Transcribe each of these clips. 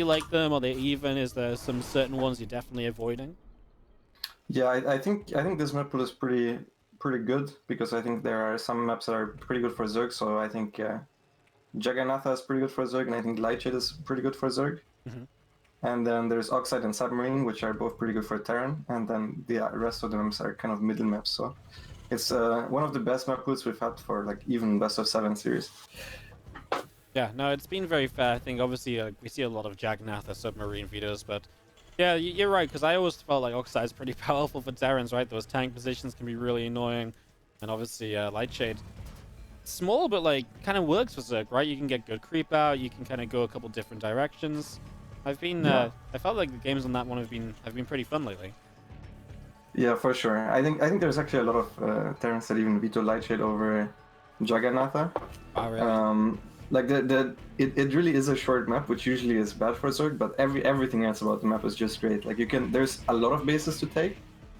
Do you like them? Are they even? Is there some certain ones you're definitely avoiding? Yeah, I think this map pool is pretty good because I think there are some maps that are pretty good for Zerg. So I think Jagannatha is pretty good for Zerg, and I think Lightshade is pretty good for Zerg. Hmm. And then there's Oxide and Submarine, which are both pretty good for Terran. And then the rest of the maps are kind of middle maps. So it's one of the best map pools we've had for like even best of 7 series. Yeah, no, it's been very fair. I think obviously we see a lot of Jagannatha submarine videos, but yeah, you're right, because I always felt like Oxide's pretty powerful for Terrans, right? Those tank positions can be really annoying, and obviously Lightshade, small but like kind of works for Zerg, right? You can get good creep out, you can kind of go a couple different directions. Yeah. I felt like the games on that one have been pretty fun lately. Yeah, for sure. I think there's actually a lot of Terrans that even veto Lightshade over Jagannatha. Oh, really? Um, like it really is a short map, which usually is bad for Zerg, but everything else about the map is just great. Like there's a lot of bases to take,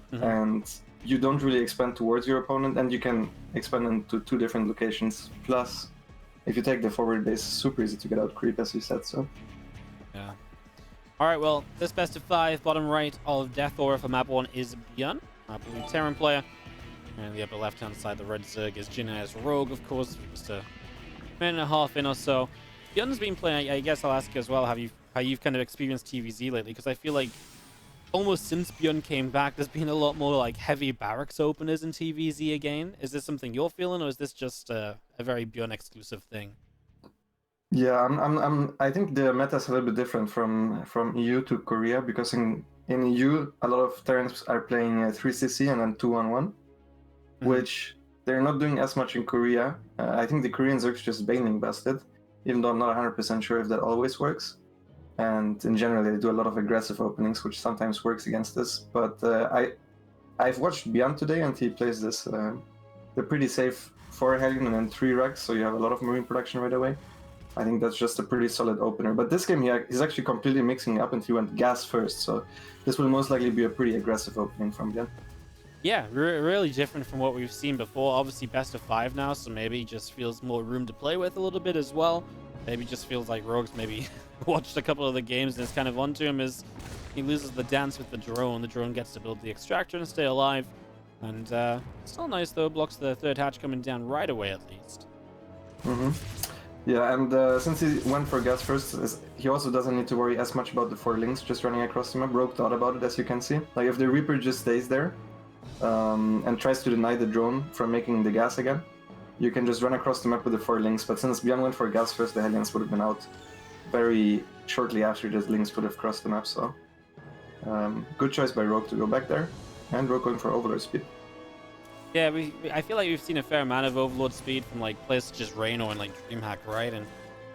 Hmm. and you don't really expand towards your opponent, and you can expand into 2 different locations. Plus, if you take the forward base, it's super easy to get out creep, as you said. So Yeah. All right, well, this best of 5, bottom right of Death Aura for map 1 is ByuN, our blue Terran player. And the upper left-hand side, the red Zerg is Jin as Rogue, of course, just a minute and a half in or so. ByuN's been playing, I guess I'll ask you as well, how you've kind of experienced TVZ lately, because I feel like almost since ByuN came back, there's been a lot more like heavy barracks openers in TVZ again. Is this something you're feeling, or is this just a very ByuN exclusive thing? yeah, I think the meta is a little bit different from EU to Korea because in EU a lot of Terrans are playing 3CC and then 2-1-1, Hmm. which they're not doing as much in Korea. I think the Koreans are just baning busted, even though I'm not 100% sure if that always works. And in general, they do a lot of aggressive openings, which sometimes works against us. But I've watched ByuN today, and he plays this the pretty safe 4 Hellion and then 3 Rex, so you have a lot of marine production right away. I think that's just a pretty solid opener. But this game, he's actually completely mixing up, and he went gas first, so this will most likely be a pretty aggressive opening from ByuN. Yeah, really different from what we've seen before. Obviously, best of 5 now, so maybe just feels more room to play with a little bit as well. Maybe just feels like Rogue's maybe watched a couple of the games and it's kind of onto him as he loses the dance with the drone. The drone gets to build the extractor and stay alive. And still nice, though. Blocks the third hatch coming down right away, at least. Mm-hmm. Yeah, and since he went for gas first, he also doesn't need to worry as much about the 4 links just running across the map. Rogue thought about it, as you can see. Like, if the Reaper just stays there and tries to deny the drone from making the gas again, you can just run across the map with the 4 links. But since ByuN went for gas first, the Hellions would have been out very shortly after the links would have crossed the map. So, good choice by Rogue to go back there. And Rogue going for Overlord speed. Yeah, I feel like we've seen a fair amount of Overlord speed from like players such as Reno and like DreamHack, right? And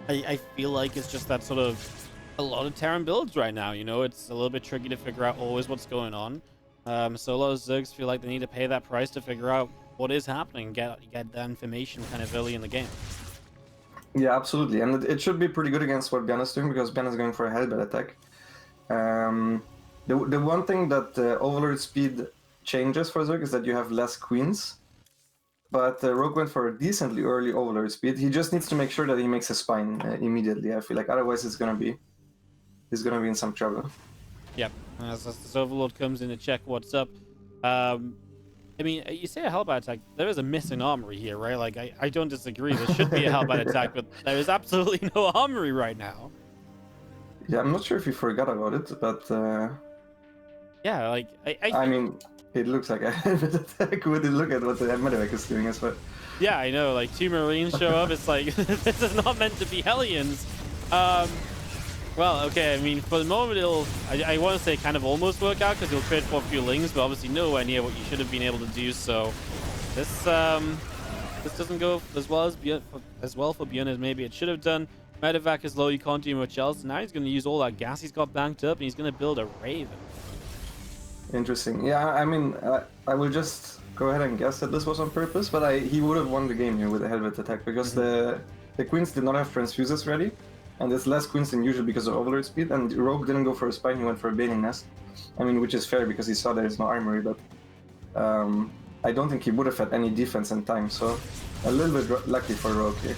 I feel like it's just that sort of a lot of Terran builds right now. You know, it's a little bit tricky to figure out always what's going on. So a lot of Zergs feel like they need to pay that price to figure out what is happening, get that information kind of early in the game. Yeah, absolutely. And it should be pretty good against what ByuN is doing because ByuN is going for a Hellbait attack. The one thing that Overlord speed changes for Zerg is that you have less queens. But Rogue went for a decently early Overlord speed. He just needs to make sure that he makes a spine immediately. I feel like otherwise he's gonna be in some trouble. Yep. As this Overlord comes in to check what's up. I mean, you say a Hellbat attack. There is a missing armory here, right? Like, I don't disagree. There should be a Hellbat attack, but there is absolutely no armory right now. Yeah, I'm not sure if he forgot about it, but Yeah, like, I I think... mean, it looks like a Hellbait attack. Would you look at what the Medivac is doing as well? Yeah, I know. Like, 2 Marines show up. It's like, this is not meant to be Hellions. Well, okay, I mean, for the moment, I want to say kind of almost work out because you'll trade for a few lings, but obviously nowhere near what you should have been able to do. So this doesn't go as well for ByuN as maybe it should have done. Medevac is low, you can't do much else. Now he's going to use all that gas he's got banked up, and he's going to build a Raven. Interesting. Yeah, I mean, I will just go ahead and guess that this was on purpose, but he would have won the game here with a Hellbait attack because the queens did not have transfuses ready. And there's less queens than usual because of Overlord speed, and Rogue didn't go for a spine, he went for a Baning Nest. I mean, which is fair because he saw there's no armory, but I don't think he would have had any defense in time, so a little bit lucky for Rogue here.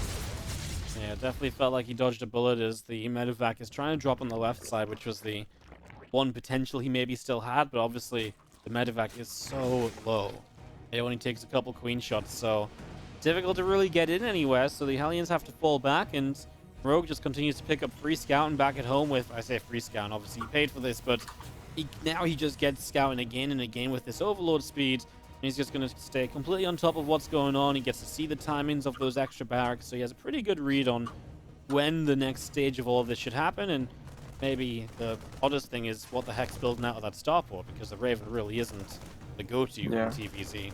Yeah, definitely felt like he dodged a bullet as the medevac is trying to drop on the left side, which was the one potential he maybe still had, but obviously the medevac is so low. It only takes a couple queen shots, so difficult to really get in anywhere, so the Hellions have to fall back, and Rogue just continues to pick up free scouting back at home with, I say free scouting, obviously he paid for this, but now he just gets scouting again and again with this overlord speed, and he's just going to stay completely on top of what's going on. He gets to see the timings of those extra barracks, so he has a pretty good read on when the next stage of all of this should happen, and maybe the oddest thing is what the heck's building out of that starport, because the Raven really isn't the go-to in TVZ.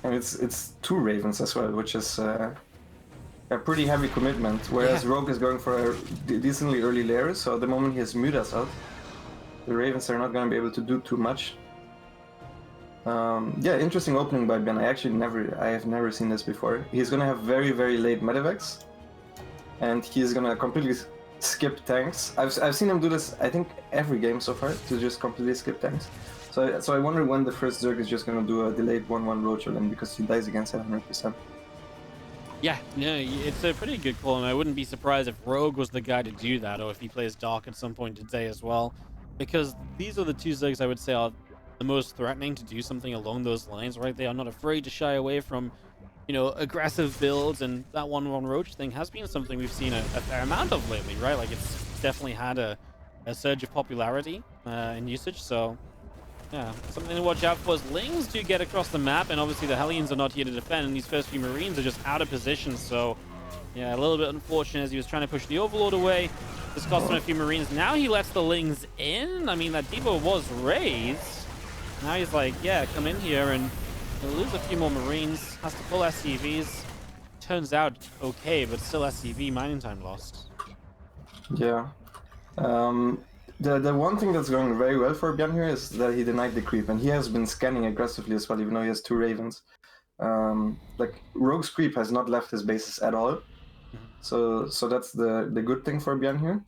And it's 2 Ravens as well, which is a pretty heavy commitment, whereas Rogue is going for a decently early layer, so at the moment he has Mudas out, the Ravens are not going to be able to do too much. Yeah, interesting opening by ByuN. I have never seen this before. He's going to have very, very late medevacs, and he's going to completely skip tanks. I've seen him do this, I think, every game so far, to just completely skip tanks. So I wonder when the first Zerg is just going to do a delayed 1-1 roach on him, because he dies against it 100%. Yeah, no, it's a pretty good call, and I wouldn't be surprised if Rogue was the guy to do that, or if he plays Dark at some point today as well, because these are the 2 Zergs I would say are the most threatening to do something along those lines, right? They are not afraid to shy away from, you know, aggressive builds, and that 1-1 roach thing has been something we've seen a fair amount of lately, right? Like, it's definitely had a surge of popularity in usage, so yeah, something to watch out for as Lings do get across the map, and obviously the Hellions are not here to defend, and these first few Marines are just out of position, so yeah, a little bit unfortunate as he was trying to push the Overlord away. This cost him a few Marines. Now he lets the Lings in. I mean, that Depot was raised. Now he's like, yeah, come in here, and he'll lose a few more Marines. Has to pull SCVs. Turns out okay, but still SCV mining time lost. Yeah. The one thing that's going very well for ByuN here is that he denied the creep, and he has been scanning aggressively as well, even though he has 2 Ravens. Like, Rogue's creep has not left his bases at all. So that's the good thing for ByuN here.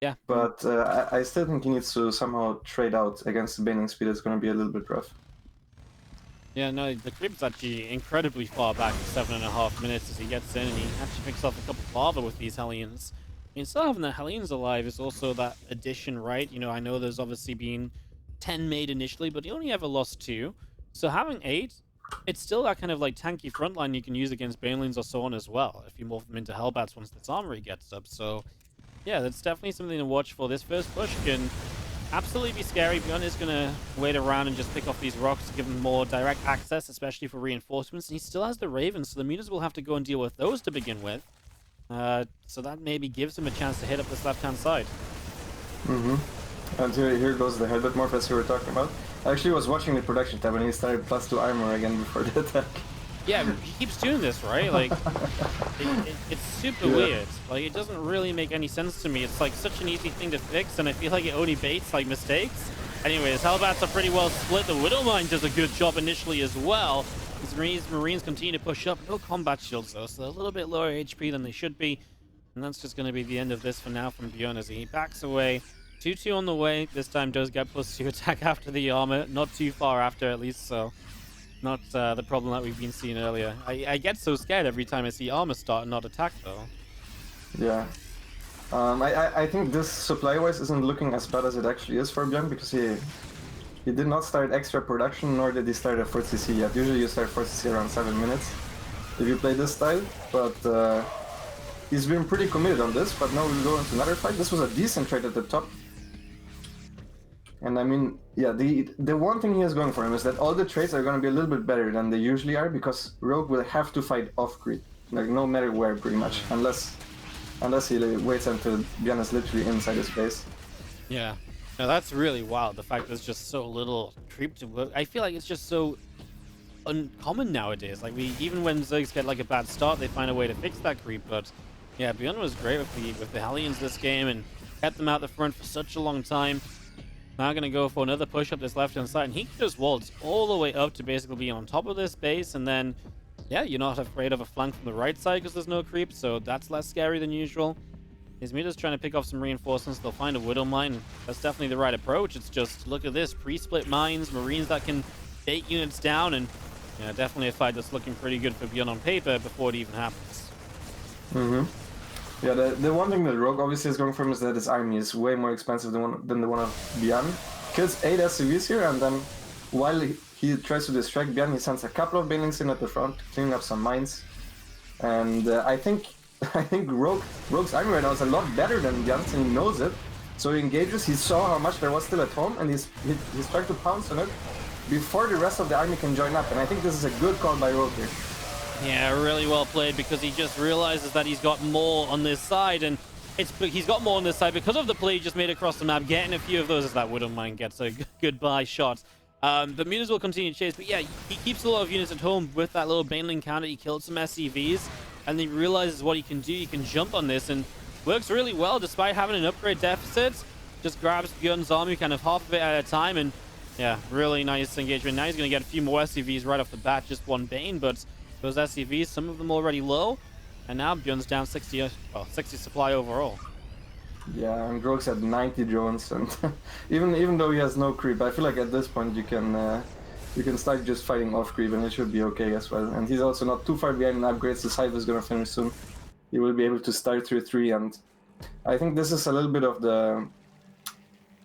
Yeah. But I still think he needs to somehow trade out against the Baning speed. It's going to be a little bit rough. Yeah, no, the creep's actually incredibly far back at 7.5 minutes as he gets in, and he actually picks off a couple of lava with these Hellions. I mean, still having the Hellions alive is also that addition, right? You know, I know there's obviously been 10 made initially, but he only ever lost 2. So having 8, it's still that kind of like tanky frontline you can use against Banelings or so on as well, if you morph them into Hellbats once this armory gets up. So yeah, that's definitely something to watch for. This first push can absolutely be scary. ByuN is going to wait around and just pick off these rocks to give him more direct access, especially for reinforcements. And he still has the Ravens, so the Mutas will have to go and deal with those to begin with. So that maybe gives him a chance to hit up this left-hand side. And here goes the Hellbat morph as you were talking about. I actually was watching the production tab and he started +2 armor again before the attack. Yeah, he keeps doing this, right? Like, it's super weird. Like, it doesn't really make any sense to me. It's like such an easy thing to fix, and I feel like it only baits like mistakes. Anyways, Hellbats are pretty well split. The Widowmine does a good job initially as well. These Marines continue to push up. No combat shields though, so they're a little bit lower HP than they should be. And that's just going to be the end of this for now from ByuN as he backs away. 2-2 on the way. This time does get +2 attack after the armor. Not too far after, at least, so not the problem that we've been seeing earlier. I get so scared every time I see armor start and not attack, though. Yeah. I think this supply-wise isn't looking as bad as it actually is for ByuN, because he did not start extra production, nor did he start at 4cc yet. Usually you start 4cc around 7 minutes if you play this style, but he's been pretty committed on this. But now we'll go into another fight. This was a decent trade at the top. And I mean, yeah, the one thing he has going for him is that all the trades are going to be a little bit better than they usually are, because Rogue will have to fight off creep, like no matter where, pretty much, unless he waits until ByuN is literally inside his base. Yeah, no, that's really wild. The fact there's just so little creep to work. I feel like it's just so uncommon nowadays. Like, even when Zergs get like a bad start, they find a way to fix that creep. But yeah, ByuN was great with the Hellions this game and kept them out the front for such a long time. Now going to go for another push up this left-hand side, and he just waltz all the way up to basically be on top of this base, and then, yeah, you're not afraid of a flank from the right side because there's no creep, so that's less scary than usual. His Muta's trying to pick off some reinforcements. They'll find a Widow Mine. That's definitely the right approach. It's just, look at this, pre-split mines, Marines that can bait units down, and yeah, definitely a fight that's looking pretty good for ByuN on paper before it even happens. Mm-hmm. Yeah, the one thing that Rogue obviously is going from is that his army is way more expensive than the one of ByuN. Kills 8 SCVs here, and then while he tries to distract ByuN, he sends a couple of banelings in at the front, cleaning up some mines. And I think Rogue's army right now is a lot better than ByuN's, and he knows it. So he engages, he saw how much there was still at home, and he's trying to pounce on it before the rest of the army can join up. And I think this is a good call by Rogue here. Yeah, really well played, because he just realizes that he's got more on this side, and he's got more on this side because of the play he just made across the map, getting a few of those as that Widow Mine gets a goodbye shot. But Mutas will continue to chase, but yeah, he keeps a lot of units at home with that little Baneling counter. He killed some SCVs, and he realizes what he can do. He can jump on this, and works really well despite having an upgrade deficit. Just grabs ByuN's army kind of half of it at a time, and yeah, really nice engagement. Now he's going to get a few more SCVs right off the bat, just one Bane, but those SCVs, some of them already low, and now ByuN's down 60 supply overall. Yeah, and Rogue's at 90 drones, and even though he has no creep, I feel like at this point you can start just fighting off creep, and it should be okay as well. And he's also not too far behind in upgrades. The scythe is gonna finish soon. He will be able to start through 3, and I think this is a little bit of the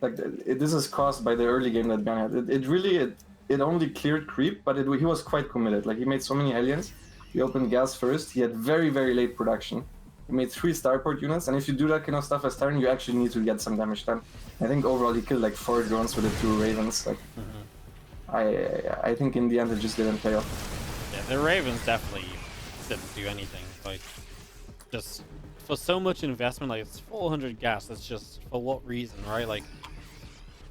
this is caused by the early game that ByuN had. It only cleared creep, but he was quite committed. Like, he made so many aliens. He opened gas first. He had very, very late production. He made 3 starport units, and if you do that kind of stuff as Terran, you actually need to get some damage done. I think overall he killed like 4 drones with the 2 Ravens. Like, I think in the end it just didn't pay off. Yeah, the Ravens definitely didn't do anything. Like, just for so much investment, like it's 400 gas. That's just for what reason, right? Like,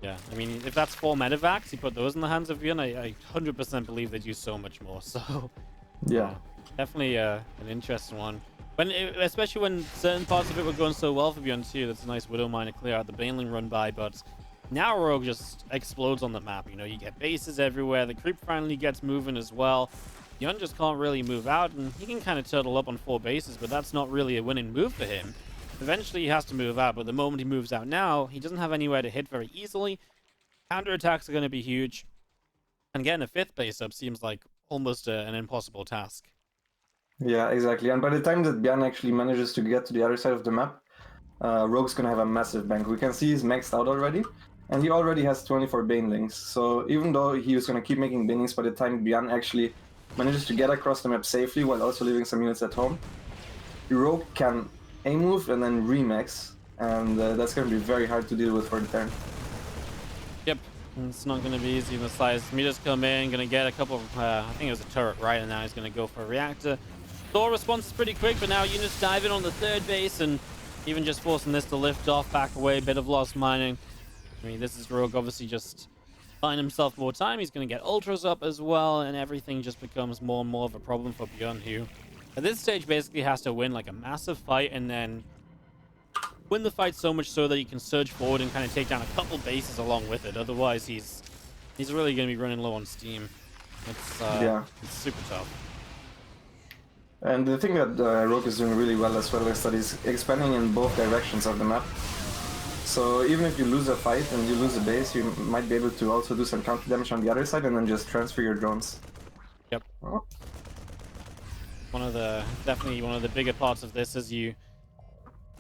yeah, I mean, if that's 4 medevacs, you put those in the hands of ByuN, I 100% believe they do so much more. So, yeah, definitely an interesting one. Especially when certain parts of it were going so well for ByuN too. That's a nice Widow Mine to clear out the Baneling run by, but now Rogue just explodes on the map. You know, you get bases everywhere. The creep finally gets moving as well. ByuN just can't really move out, and he can kind of turtle up on 4 bases, but that's not really a winning move for him. Eventually he has to move out, but the moment he moves out now, he doesn't have anywhere to hit very easily. Counterattacks are going to be huge, and getting a 5th base up seems like almost an impossible task. Yeah, exactly. And by the time that ByuN actually manages to get to the other side of the map, Rogue's gonna have a massive bank. We can see he's maxed out already, and he already has 24 Banelings. So even though he was gonna keep making Banelings, by the time ByuN actually manages to get across the map safely while also leaving some units at home, Rogue can A-move and then remax, and that's gonna be very hard to deal with for the turn. Yep, it's not going to be easy in the slides. Meters come in, going to get a couple of, I think it was a turret, right? And now he's going to go for a reactor. Thor response is pretty quick, but now units dive in on the 3rd base, and even just forcing this to lift off, back away, bit of lost mining. I mean, this is Rogue obviously just buying himself more time. He's going to get ultras up as well, and everything just becomes more and more of a problem for ByuN, who at this stage basically has to win like a massive fight, and then win the fight so much so that he can surge forward and kind of take down a couple bases along with it. Otherwise, he's really going to be running low on steam. It's super tough. And the thing that Rogue is doing really well as well is that he's expanding in both directions of the map. So even if you lose a fight and you lose a base, you might be able to also do some counter damage on the other side and then just transfer your drones. Yep. Oh. Definitely one of the bigger parts of this, as you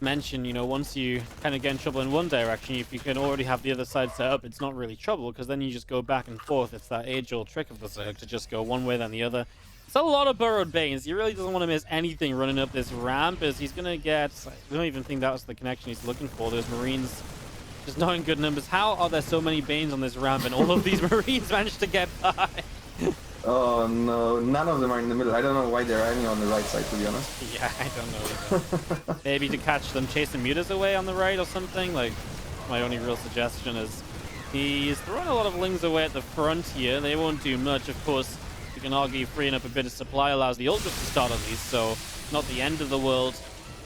mentioned, you know, once you kind of get in trouble in one direction, if you can already have the other side set up, it's not really trouble, because then you just go back and forth. It's that age-old trick of the Zerg to just go one way then the other. It's a lot of burrowed Banes. He really doesn't want to miss anything running up this ramp, as he's going to get... I don't even think that was the connection he's looking for. Those Marines just not in good numbers. How are there so many Banes on this ramp and all of these Marines managed to get by? Oh no, none of them are in the middle. I don't know why there are any on the right side, to be honest. Yeah, I don't know either. Maybe to catch them chasing Mutas away on the right or something. Like, my only real suggestion is he's throwing a lot of Lings away at the front here. They won't do much. Of course, you can argue freeing up a bit of supply allows the Ultras to start at least, so not the end of the world,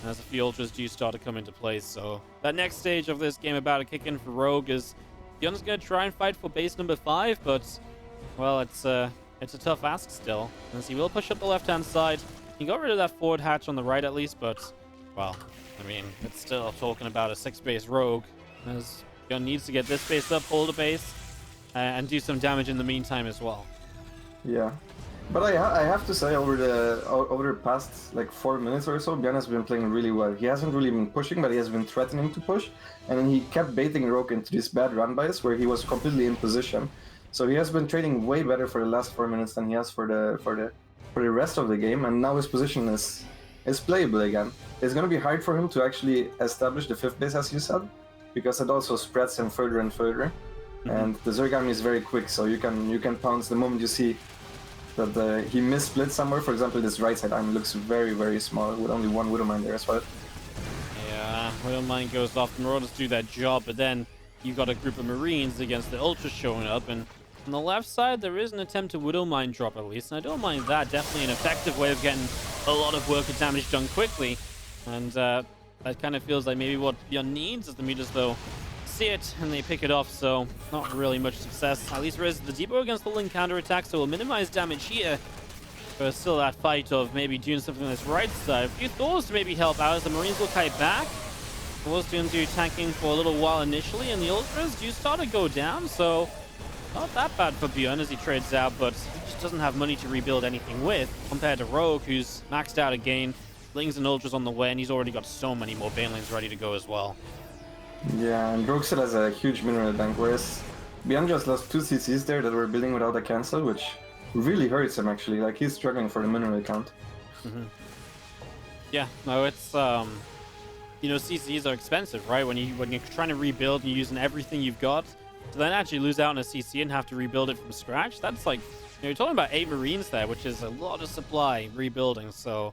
as a few Ultras do start to come into place. So that next stage of this game about to kick in for Rogue is ByuN's going to try and fight for base number 5, but, well, it's a tough ask still, as he will push up the left-hand side. He got rid of that forward hatch on the right at least, but, well, I mean, it's still talking about a 6-base Rogue, as ByuN needs to get this base up, hold a base, and do some damage in the meantime as well. Yeah. But I have to say, over the past like 4 minutes or so, ByuN has been playing really well. He hasn't really been pushing, but he has been threatening to push, and then he kept baiting Rogue into these bad run bys where he was completely in position. So he has been trading way better for the last 4 minutes than he has for the rest of the game, and now his position is playable again. It's gonna be hard for him to actually establish the 5th base, as you said, because it also spreads him further and further. And the Zerg army is very quick, so you can pounce the moment you see that he missplit somewhere. For example, this right side army looks very, very small with only one Widowmine there as well. Yeah, Widowmine goes off and Marauders do that job, but then you've got a group of Marines against the Ultras showing up, and on the left side there is an attempt to Widowmine drop at least, and I don't mind that. Definitely an effective way of getting a lot of worker damage done quickly, and that kind of feels like maybe what ByuN needs, as the Mutas though see it and they pick it off, so not really much success. At least there is the depot against the Link counter attack, so we'll minimize damage here. But still that fight of maybe doing something on this right side. A few Thors to maybe help out as the Marines will kite back. Thors doing to tanking for a little while initially, and the Ultras do start to go down, so not that bad for ByuN as he trades out, but he just doesn't have money to rebuild anything with compared to Rogue, who's maxed out again. Lings and Ultras on the way, and he's already got so many more Banelings ready to go as well. Yeah, and Rogue still has a huge mineral bank, whereas ByuN just lost 2 CCs there that were building without a cancel, which really hurts him actually. Like, he's struggling for the mineral count. Yeah, no, it's you know, CCs are expensive, right? When you're trying to rebuild and you're using everything you've got, to then actually lose out on a CC and have to rebuild it from scratch, that's like, you know, you're talking about 8 Marines there, which is a lot of supply rebuilding, so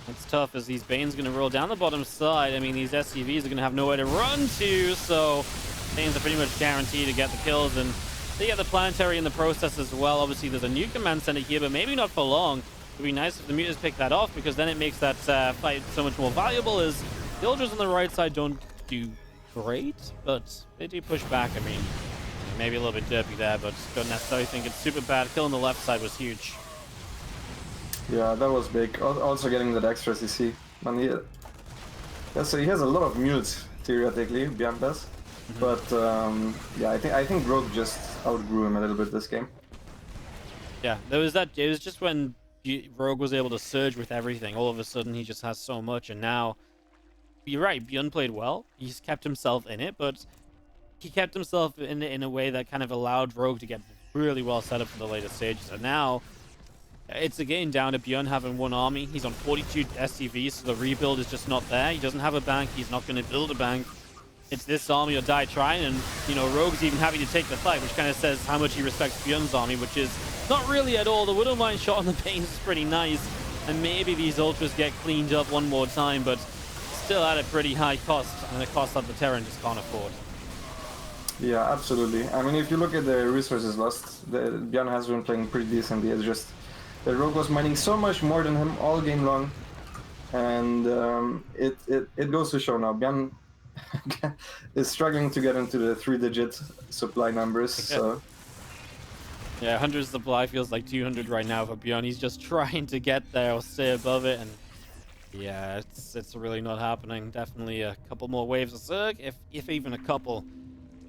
it's tough as these Banes going to roll down the bottom side. I mean, these SCVs are going to have nowhere to run to, so Banes are pretty much guaranteed to get the kills, and they get the planetary in the process as well. Obviously, there's a new command center here, but maybe not for long. It would be nice if the Mutas pick that off, because then it makes that fight so much more valuable, as the Ultras on the right side don't do great, but they do push back. I mean, maybe a little bit derpy there, but don't necessarily think it's super bad. Killing the left side was huge. Yeah, that was big. Also getting that extra CC. And yeah, so he has a lot of mules, theoretically, ByuN does. But yeah, I think Rogue just outgrew him a little bit this game. Yeah, there was that. It was just when Rogue was able to surge with everything. All of a sudden, he just has so much, and now you're right. ByuN played well. He's kept himself in it, but he kept himself in it in a way that kind of allowed Rogue to get really well set up for the later stages. And now it's again down to ByuN having one army. He's on 42 SCVs, so the rebuild is just not there. He doesn't have a bank. He's not going to build a bank. It's this army or die trying, and you know, Rogue's even happy to take the fight, which kind of says how much he respects ByuN's army, which is not really at all. The Widowmine shot on the Banes is pretty nice, and maybe these Ultras get cleaned up one more time, but still at a pretty high cost, and a cost that the Terran just can't afford. Yeah, absolutely. I mean, if you look at the resources lost, ByuN has been playing pretty decently. It's just the Rogue was mining so much more than him all game long, and it goes to show now. ByuN is struggling to get into the 3-digit supply numbers. So yeah, 100 supply feels like 200 right now for ByuN. He's just trying to get there or stay above it, and yeah, it's really not happening. Definitely a couple more waves of Zerg, if even a couple.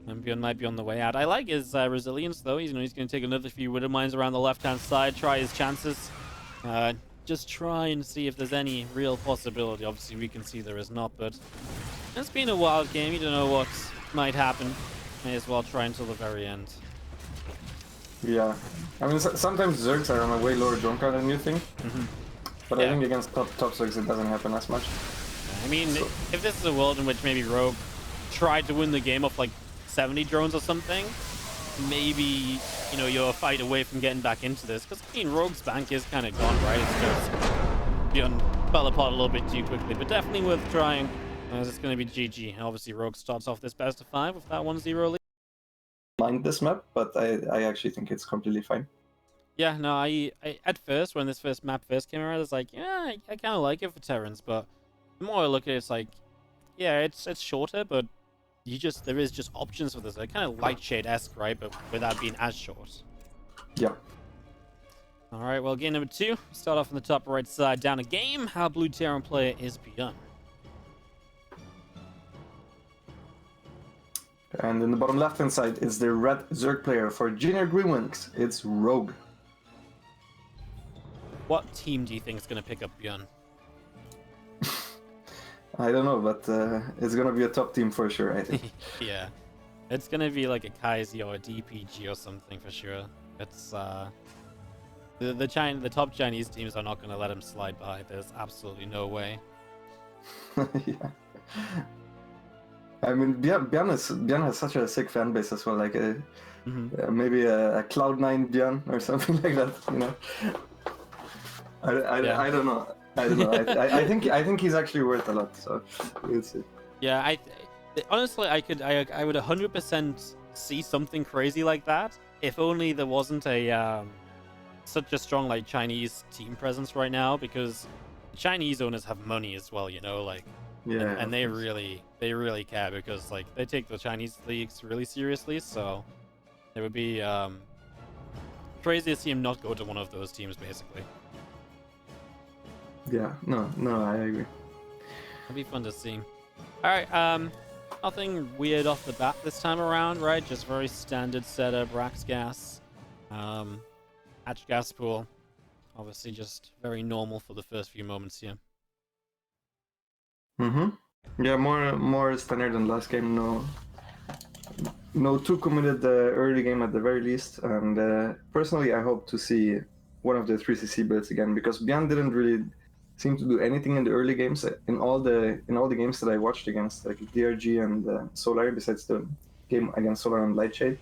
And ByuN might be on the way out. I like his resilience, though. He's going to take another few Widowmines around the left-hand side, try his chances. Just try and see if there's any real possibility. Obviously, we can see there is not, but it's been a wild game. You don't know what might happen. May as well try until the very end. yeah, I mean, sometimes Zergs are on a way lower drone count than you think. But Yeah. I think against top Zergs it doesn't happen as much. I mean, if this is a world in which maybe Rogue tried to win the game off like 70 drones or something, maybe, you know, you're a fight away from getting back into this. Because, I mean, Rogue's bank is kind of gone, right? It's just ByuN fell apart a little bit too quickly, but definitely worth trying, as it's going to be GG. And obviously, Rogue starts off this best of 5 with that 1-0 lead. Mind this map, but I actually think it's completely fine. Yeah, no, I at first, when this first map first came around, I was like, yeah, I kind of like it for Terrans, but the more I look at it, it's like, yeah, it's shorter, but there is just options for this. They're kind of light shade-esque, right? But without being as short. Yeah. All right, well, game number 2. Start off on the top right side, down a game. How blue Terran player is ByuN. And in the bottom left-hand side is the red Zerg player. For Junior Green Wings, it's Rogue. What team do you think is going to pick up ByuN? I don't know, but it's gonna be a top team for sure, I think. Yeah. It's going to be like a Kaiser or a DPG or something for sure. It's the top Chinese teams are not going to let him slide by. There's absolutely no way. Yeah. I mean, ByuN has such a sick fan base as well. Like maybe a Cloud9 ByuN or something like that. You know. I don't know. I don't know. I think he's actually worth a lot. So we'll see. Yeah, honestly I would 100% see something crazy like that if only there wasn't a such a strong like Chinese team presence right now, because Chinese owners have money as well, you know, like Yeah. and they really care, because like they take the Chinese leagues really seriously, so it would be crazy to see him not go to one of those teams basically. Yeah. No, I agree. It'd be fun to see. All right, nothing weird off the bat this time around, right? Just very standard setup, Rax gas, hatch gas pool. Obviously, just very normal for the first few moments here. Yeah, more standard than last game. No too committed early game at the very least. And personally, I hope to see one of the 3cc builds again, because ByuN didn't really seem to do anything in the early games. In all the games that I watched against like DRG and Solar, besides the game against Solar and Lightshade.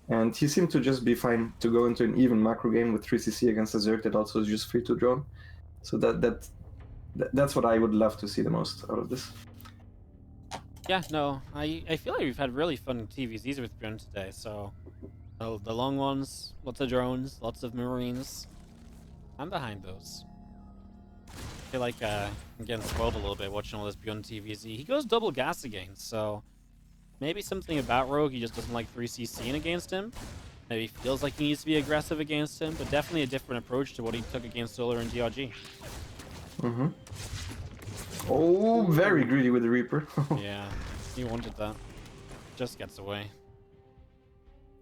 And he seemed to just be fine to go into an even macro game with 3cc against a Zerg that also is just free to drone. So that's what I would love to see the most out of this. Yeah, no, I feel like we've had really fun TVZs with ByuN today. So the long ones, lots of drones, lots of Marines. I'm behind those. I feel like I'm getting spoiled a little bit watching all this ByuN TVZ. He goes double gas again, so maybe something about Rogue, he just doesn't like 3cc against him. Maybe feels like he needs to be aggressive against him, but definitely a different approach to what he took against Solar and DRG. Oh, very greedy with the Reaper. Yeah, he wanted that. Just gets away.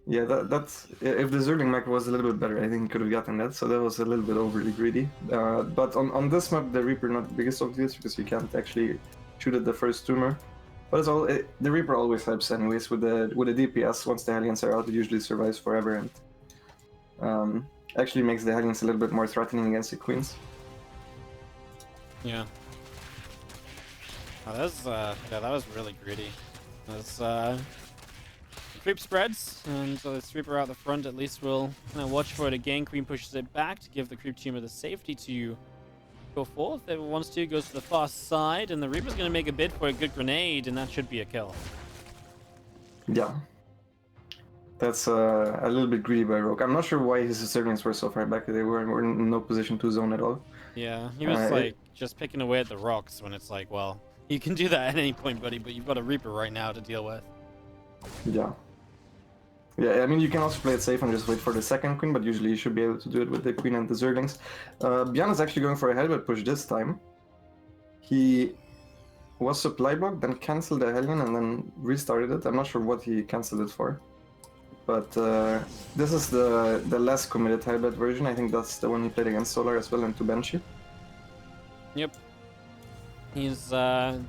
Yeah, that's if the Zergling macro was a little bit better, I think he could have gotten that. So that was a little bit overly greedy. But on this map, the Reaper not the biggest of deals, because you can't actually shoot at the first tumor. But the Reaper always helps anyways with the DPS. Once the Hellions are out, it usually survives forever and actually makes the Hellions a little bit more threatening against the Queens. Yeah. Oh, that was really greedy. As creep spreads, and so the Reaper out the front at least will watch for it again. Queen pushes it back to give the creep teamer the safety to go forth if it wants to. Goes to the far side, and the Reaper's going to make a bid for a good grenade, and that should be a kill. Yeah. That's a little bit greedy by Rogue. I'm not sure why his Zerglings were so far back. They were in no position to zone at all. Yeah, he was just picking away at the rocks when it's like, well, you can do that at any point, buddy, but you've got a Reaper right now to deal with. Yeah. Yeah, I mean, you can also play it safe and just wait for the second Queen, but usually you should be able to do it with the Queen and the Zerglings. ByuN is actually going for a Helmet push this time. He was supply blocked, then cancelled the Hellion, and then restarted it. I'm not sure what he cancelled it for. But this is the less committed Helmet version. I think that's the one he played against Solar as well and to Banshee. Yep. He's gonna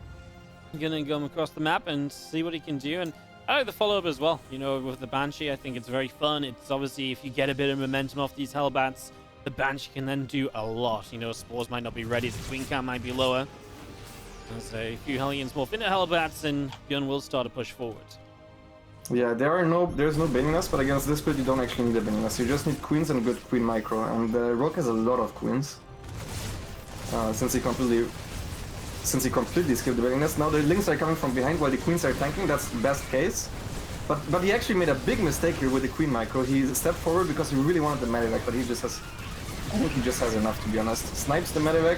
go across the map and see what he can do, and I like the follow-up as well. You know, with the Banshee, I think it's very fun. It's obviously, if you get a bit of momentum off these Hellbats, the Banshee can then do a lot. You know, Spores might not be ready, the Queen count might be lower. There's a few Hellions morph into Hellbats, and ByuN will start to push forward. Yeah, there's no Baininess, but against this build you don't actually need a Baininess. You just need Queens and good Queen micro, and Rogue has a lot of Queens. Since he completely skipped the Baininess. Now the Lings are coming from behind while the Queens are tanking, that's the best case. But he actually made a big mistake here with the Queen micro. He stepped forward because he really wanted the Medivac, but I think he just has enough, to be honest. Snipes the Medivac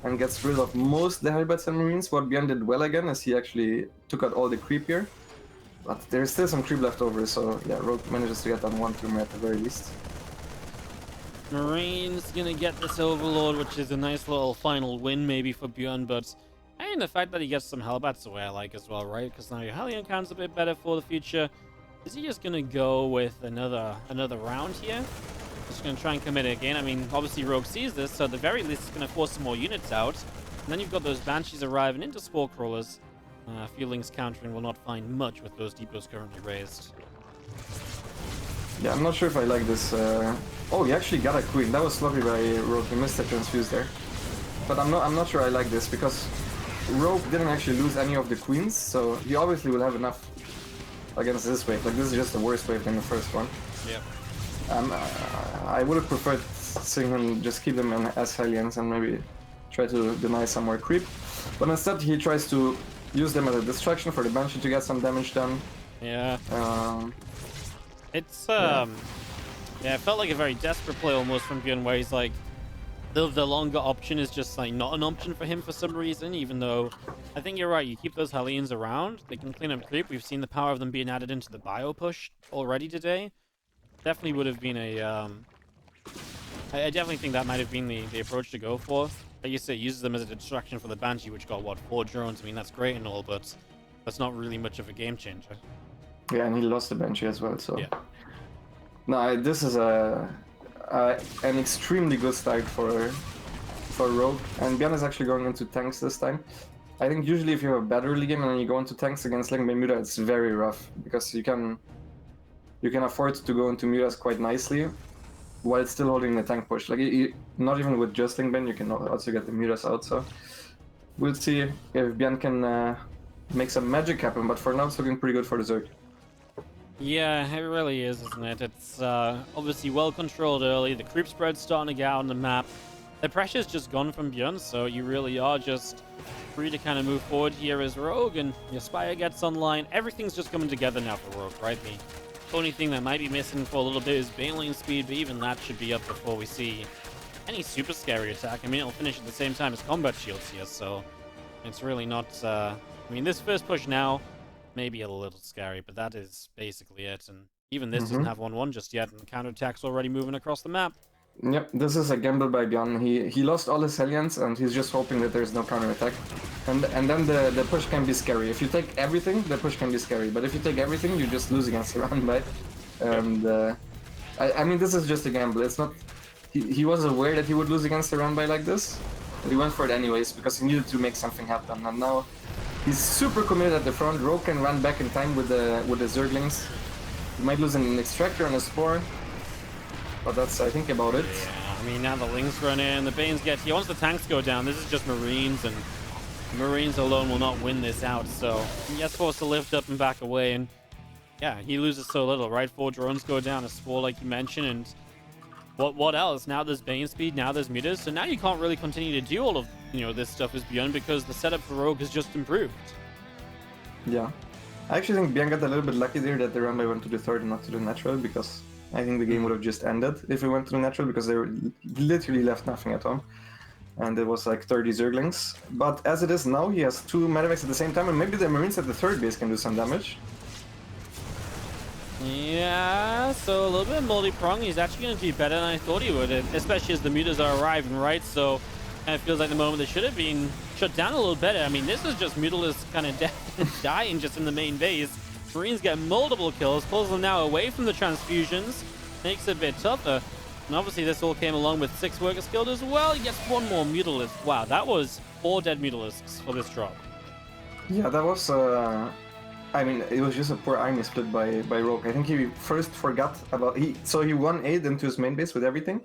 and gets rid of most the Hellbats and Marines. What ByuN did well again is he actually took out all the creep here. But there's still some creep left over, so yeah, Rogue manages to get on one tumor at the very least. Marine's gonna get this Overlord, which is a nice little final win maybe for ByuN, but I mean, the fact that he gets some Hellbats away I like as well, right? Because now your Hellion count's a bit better for the future. Is he just gonna go with another round here? Just going to try and commit it again. I mean, obviously Rogue sees this, so at the very least it's going to force some more units out. And then you've got those Banshees arriving into Spore Crawlers. Feelings countering will not find much with those depots currently raised. Yeah, I'm not sure if I like this. Oh, he actually got a queen. That was sloppy by Rogue. He missed the transfuse there. But I'm not sure I like this because Rogue didn't actually lose any of the queens, so he obviously will have enough against this wave. Like, this is just the worst wave than the first one. Yeah. I would have preferred seeing him just keep them as Hellions and maybe try to deny some more creep. But instead he tries to use them as a distraction for the Banshee to get some damage done. Yeah. Yeah, it felt like a very desperate play almost from ByuN, where he's like, the longer option is just like not an option for him for some reason, even though I think you're right. You keep those Hellions around, they can clean up creep. We've seen the power of them being added into the bio push already today. Definitely would have been a I definitely think that might have been the approach to go for. Like you say, uses them as a distraction for the Banshee, which got what, 4 drones. I mean, that's great and all, but that's not really much of a game changer. Yeah, and he lost the Banshee as well, so yeah. No, this is an extremely good start for Rogue, and ByuN is actually going into tanks this time. I think usually if you have a bad early game and then you go into tanks against Link Bermuda, it's very rough because you can afford to go into Mutas quite nicely while still holding the tank push. Like, not even with just Link Ben, you can also get the Mutas out. So we'll see if ByuN can make some magic happen. But for now, it's looking pretty good for the Zerg. Yeah, it really is, isn't it? It's obviously well controlled early. The creep spread's starting to get out on the map. The pressure's just gone from ByuN, so you really are just free to kind of move forward here as Rogue, and your Spire gets online. Everything's just coming together now for Rogue, right? The only thing that might be missing for a little bit is Baneling speed, but even that should be up before we see any super scary attack. I mean, it'll finish at the same time as combat shields here, so it's really not... I mean, this first push now may be a little scary, but that is basically it. And even this doesn't have 1-1 just yet, and the counterattack's already moving across the map. Yep, this is a gamble by ByuN. He lost all his Hellions, and he's just hoping that there's no counterattack. And then the push can be scary. If you take everything, the push can be scary. But if you take everything, you just lose against the round by. And I mean, this is just a gamble. It's not. He was aware that he would lose against the round by like this, but he went for it anyways because he needed to make something happen. And now he's super committed at the front. Rogue can run back in time with the Zerglings. He might lose an Extractor and a Spore. But that's, I think, about it. Yeah, I mean, now the Lings run in, the Banes get here. Once the tanks go down, this is just Marines, and Marines alone will not win this out. So he gets forced to lift up and back away, and yeah, he loses so little, right? 4 drones go down, a Spore, like you mentioned, and what else? Now there's Bane speed, now there's Mutas, so now you can't really continue to do all of, this stuff as ByuN because the setup for Rogue has just improved. Yeah. I actually think ByuN got a little bit lucky there that the run by went to the third and not to the natural, because I think the game would have just ended if we went to the natural, because they were literally left nothing at home. And it was like 30 Zerglings. But as it is now, he has 2 Medivacs at the same time, and maybe the Marines at the third base can do some damage. Yeah, so a little bit multi-prong. He's actually going to do better than I thought he would, especially as the Mutas are arriving, right? So it feels like the moment they should have been shut down a little better. I mean, this is just Mutalist kind of dying just in the main base. Marines get multiple kills, pulls them now away from the transfusions, makes it a bit tougher. And obviously this all came along with 6 workers killed as well. He gets 1 more Mutalist. Wow, that was 4 dead Mutalists for this drop. Yeah, that was... I mean, it was just a poor army split by Rogue. I think he first forgot about... So he won 8 into his main base with everything.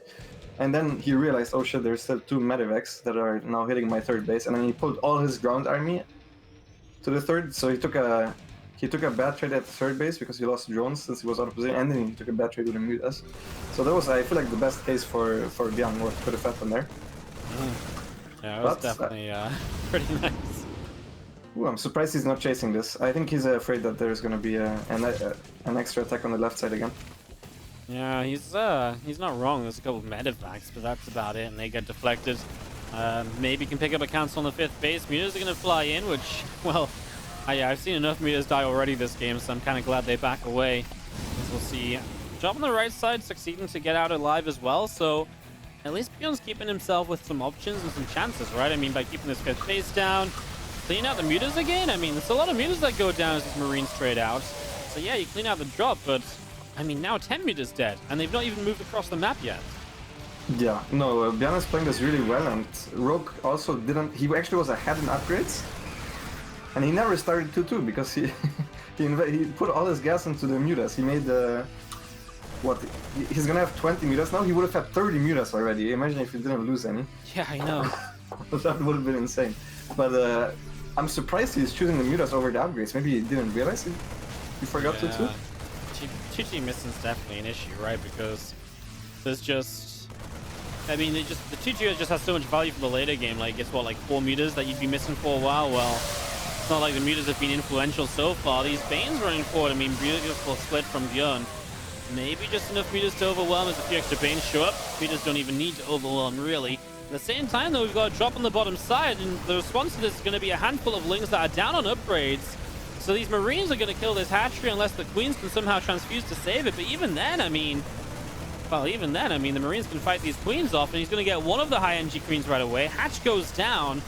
And then he realized, oh shit, there's still 2 Medivacs that are now hitting my third base. And then he pulled all his ground army to the third. So he took a bad trade at the third base because he lost drones since he was out of position, and then he took a bad trade with the Mutas. So that was, I feel like, the best case for ByuN, what could have happened there. Yeah, it was definitely pretty nice. Ooh, I'm surprised he's not chasing this. I think he's afraid that there's going to be an extra attack on the left side again. Yeah, he's not wrong. There's a couple of Medivacs, but that's about it, and they get deflected. Maybe can pick up a cancel on the 5th base. Mutas are going to fly in, which, well... yeah, I've seen enough Mutas die already this game, so I'm kind of glad they back away. As we'll see. Job on the right side, succeeding to get out alive as well, so at least ByuN's keeping himself with some options and some chances, right? I mean, by keeping this 5th base down, clean out the Mutas again. I mean, there's a lot of Mutas that go down as these Marines trade out. So yeah, you clean out the drop, but I mean, now 10 meters dead, and they've not even moved across the map yet. Yeah, no, ByuN is playing this really well, and Rogue also didn't. He actually was ahead in upgrades, and he never started 2-2 because he put all his gas into the mutas. He made what? He's gonna have 20 mutas now. He would have had 30 mutas already. Imagine if he didn't lose any. Yeah, I know. That would have been insane. But I'm surprised he's choosing the mutas over the upgrades. Maybe he didn't realize it. He forgot to too. 2-2 missing is definitely an issue, right? Because there's just, I mean, the 2-2 just has so much value for the later game. Like, it's what, like 4 meters that you'd be missing for a while. Well, it's not like the meters have been influential so far. These Banes running forward, I mean, beautiful split from ByuN. Maybe just enough meters to overwhelm as a few extra Banes show up. Meters don't even need to overwhelm, really. At the same time, though, we've got a drop on the bottom side, and the response to this is going to be a handful of Lings that are down on upgrades. So these Marines are going to kill this hatchery unless the Queens can somehow transfuse to save it. But even then, I mean, well, even then, I mean, the Marines can fight these Queens off, and he's going to get one of the high energy Queens right away. Hatch goes down,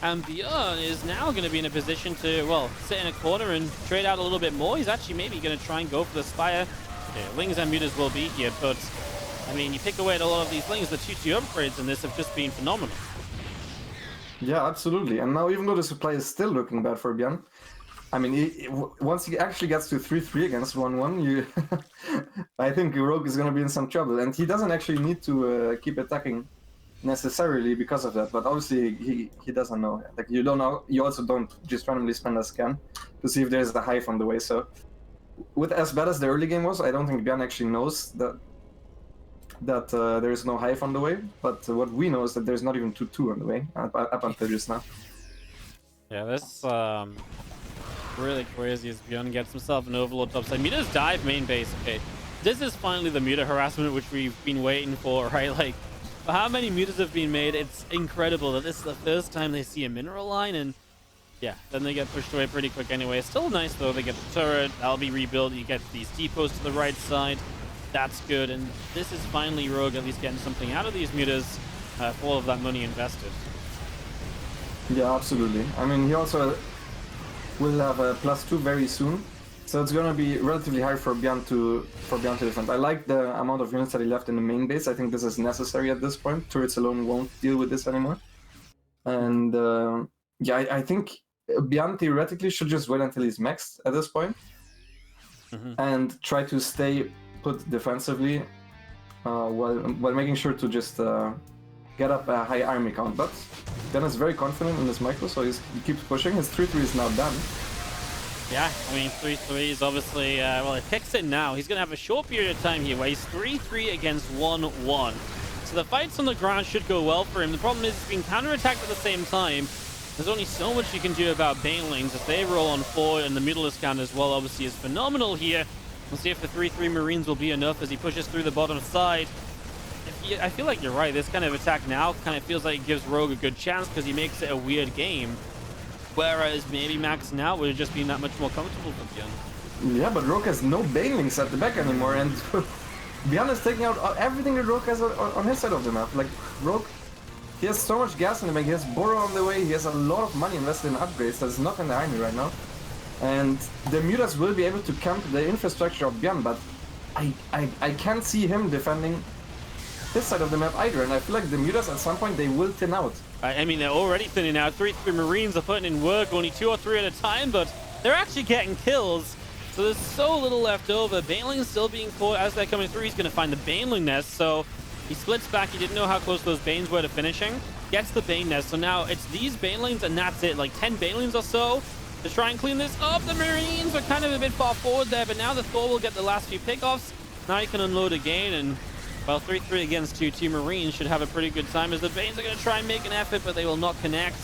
and ByuN is now going to be in a position to, well, sit in a corner and trade out a little bit more. He's actually maybe going to try and go for the Spire. Okay, Lings and Mutas will be here, but I mean, you pick away at a lot of these Lings, the 2-2 upgrades in this have just been phenomenal. Yeah, absolutely. And now, even though the supply is still looking bad for ByuN, I mean, once he actually gets to 3-3 against 1-1, I think Rogue is going to be in some trouble. And he doesn't actually need to keep attacking necessarily because of that. But obviously, he doesn't know. Like, you don't know. You also don't just randomly spend a scan to see if there's a hive on the way. So, with as bad as the early game was, I don't think ByuN actually knows that there is no hive on the way. But what we know is that there's not even 2-2 on the way up until just now. Yeah, this really crazy as ByuN gets himself an overload topside. Mutas dive main base. Okay, this is finally the muta harassment which we've been waiting for, right? Like, for how many mutas have been made? It's incredible that this is the first time they see a mineral line, and yeah, then they get pushed away pretty quick anyway. Still nice though, they get the turret, that'll be rebuilt, you get these depots to the right side. That's good, and this is finally Rogue at least getting something out of these mutas for all of that money invested. Yeah, absolutely. I mean, he also will have a +2 very soon, so it's gonna be relatively hard for ByuN to defend. I like the amount of units that he left in the main base. I think this is necessary at this point. Turrets alone won't deal with this anymore. And yeah, I think ByuN theoretically should just wait until he's maxed at this point and try to stay put defensively while making sure to just get up a high army count. But ByuN is very confident in this micro, so he keeps pushing. His 3-3 is now done. Yeah, I mean, 3-3 is obviously, well, it picks it now. He's going to have a short period of time here where he's 3-3 against 1-1. So the fights on the ground should go well for him. The problem is he's being counterattacked at the same time. There's only so much you can do about Banelings. If they roll on 4 and the middle count as well, obviously, is phenomenal here. We'll see if the 3-3 Marines will be enough as he pushes through the bottom side. I feel like you're right. This kind of attack now kind of feels like it gives Rogue a good chance because he makes it a weird game. Whereas maybe maxing out would have just been that much more comfortable for ByuN. Yeah, but Rogue has no Banelings at the back anymore, and ByuN is taking out everything that Rogue has on his side of the map. Like, Rogue, he has so much gas in the bank, he has Boro on the way, he has a lot of money invested in upgrades that's not in the army right now. And the mutas will be able to camp the infrastructure of ByuN, but I can't see him defending this side of the map either, and I feel like the mutas at some point they will thin out. I mean, they're already thinning out. 3-3 Marines are putting in work, only 2 or 3 at a time, but they're actually getting kills. So there's so little left over. Baneling is still being caught as they're coming through. He's going to find the Baneling nest, so he splits back. He didn't know how close those Banes were to finishing. Gets the Bane nest, so now it's these Banelings, and that's it. Like 10 Banelings or so to try and clean this up. The Marines are kind of a bit far forward there, but now the Thor will get the last few pickoffs. Now he can unload again, and well, 3-3 against 2 Marines should have a pretty good time as the Banes are going to try and make an effort, but they will not connect.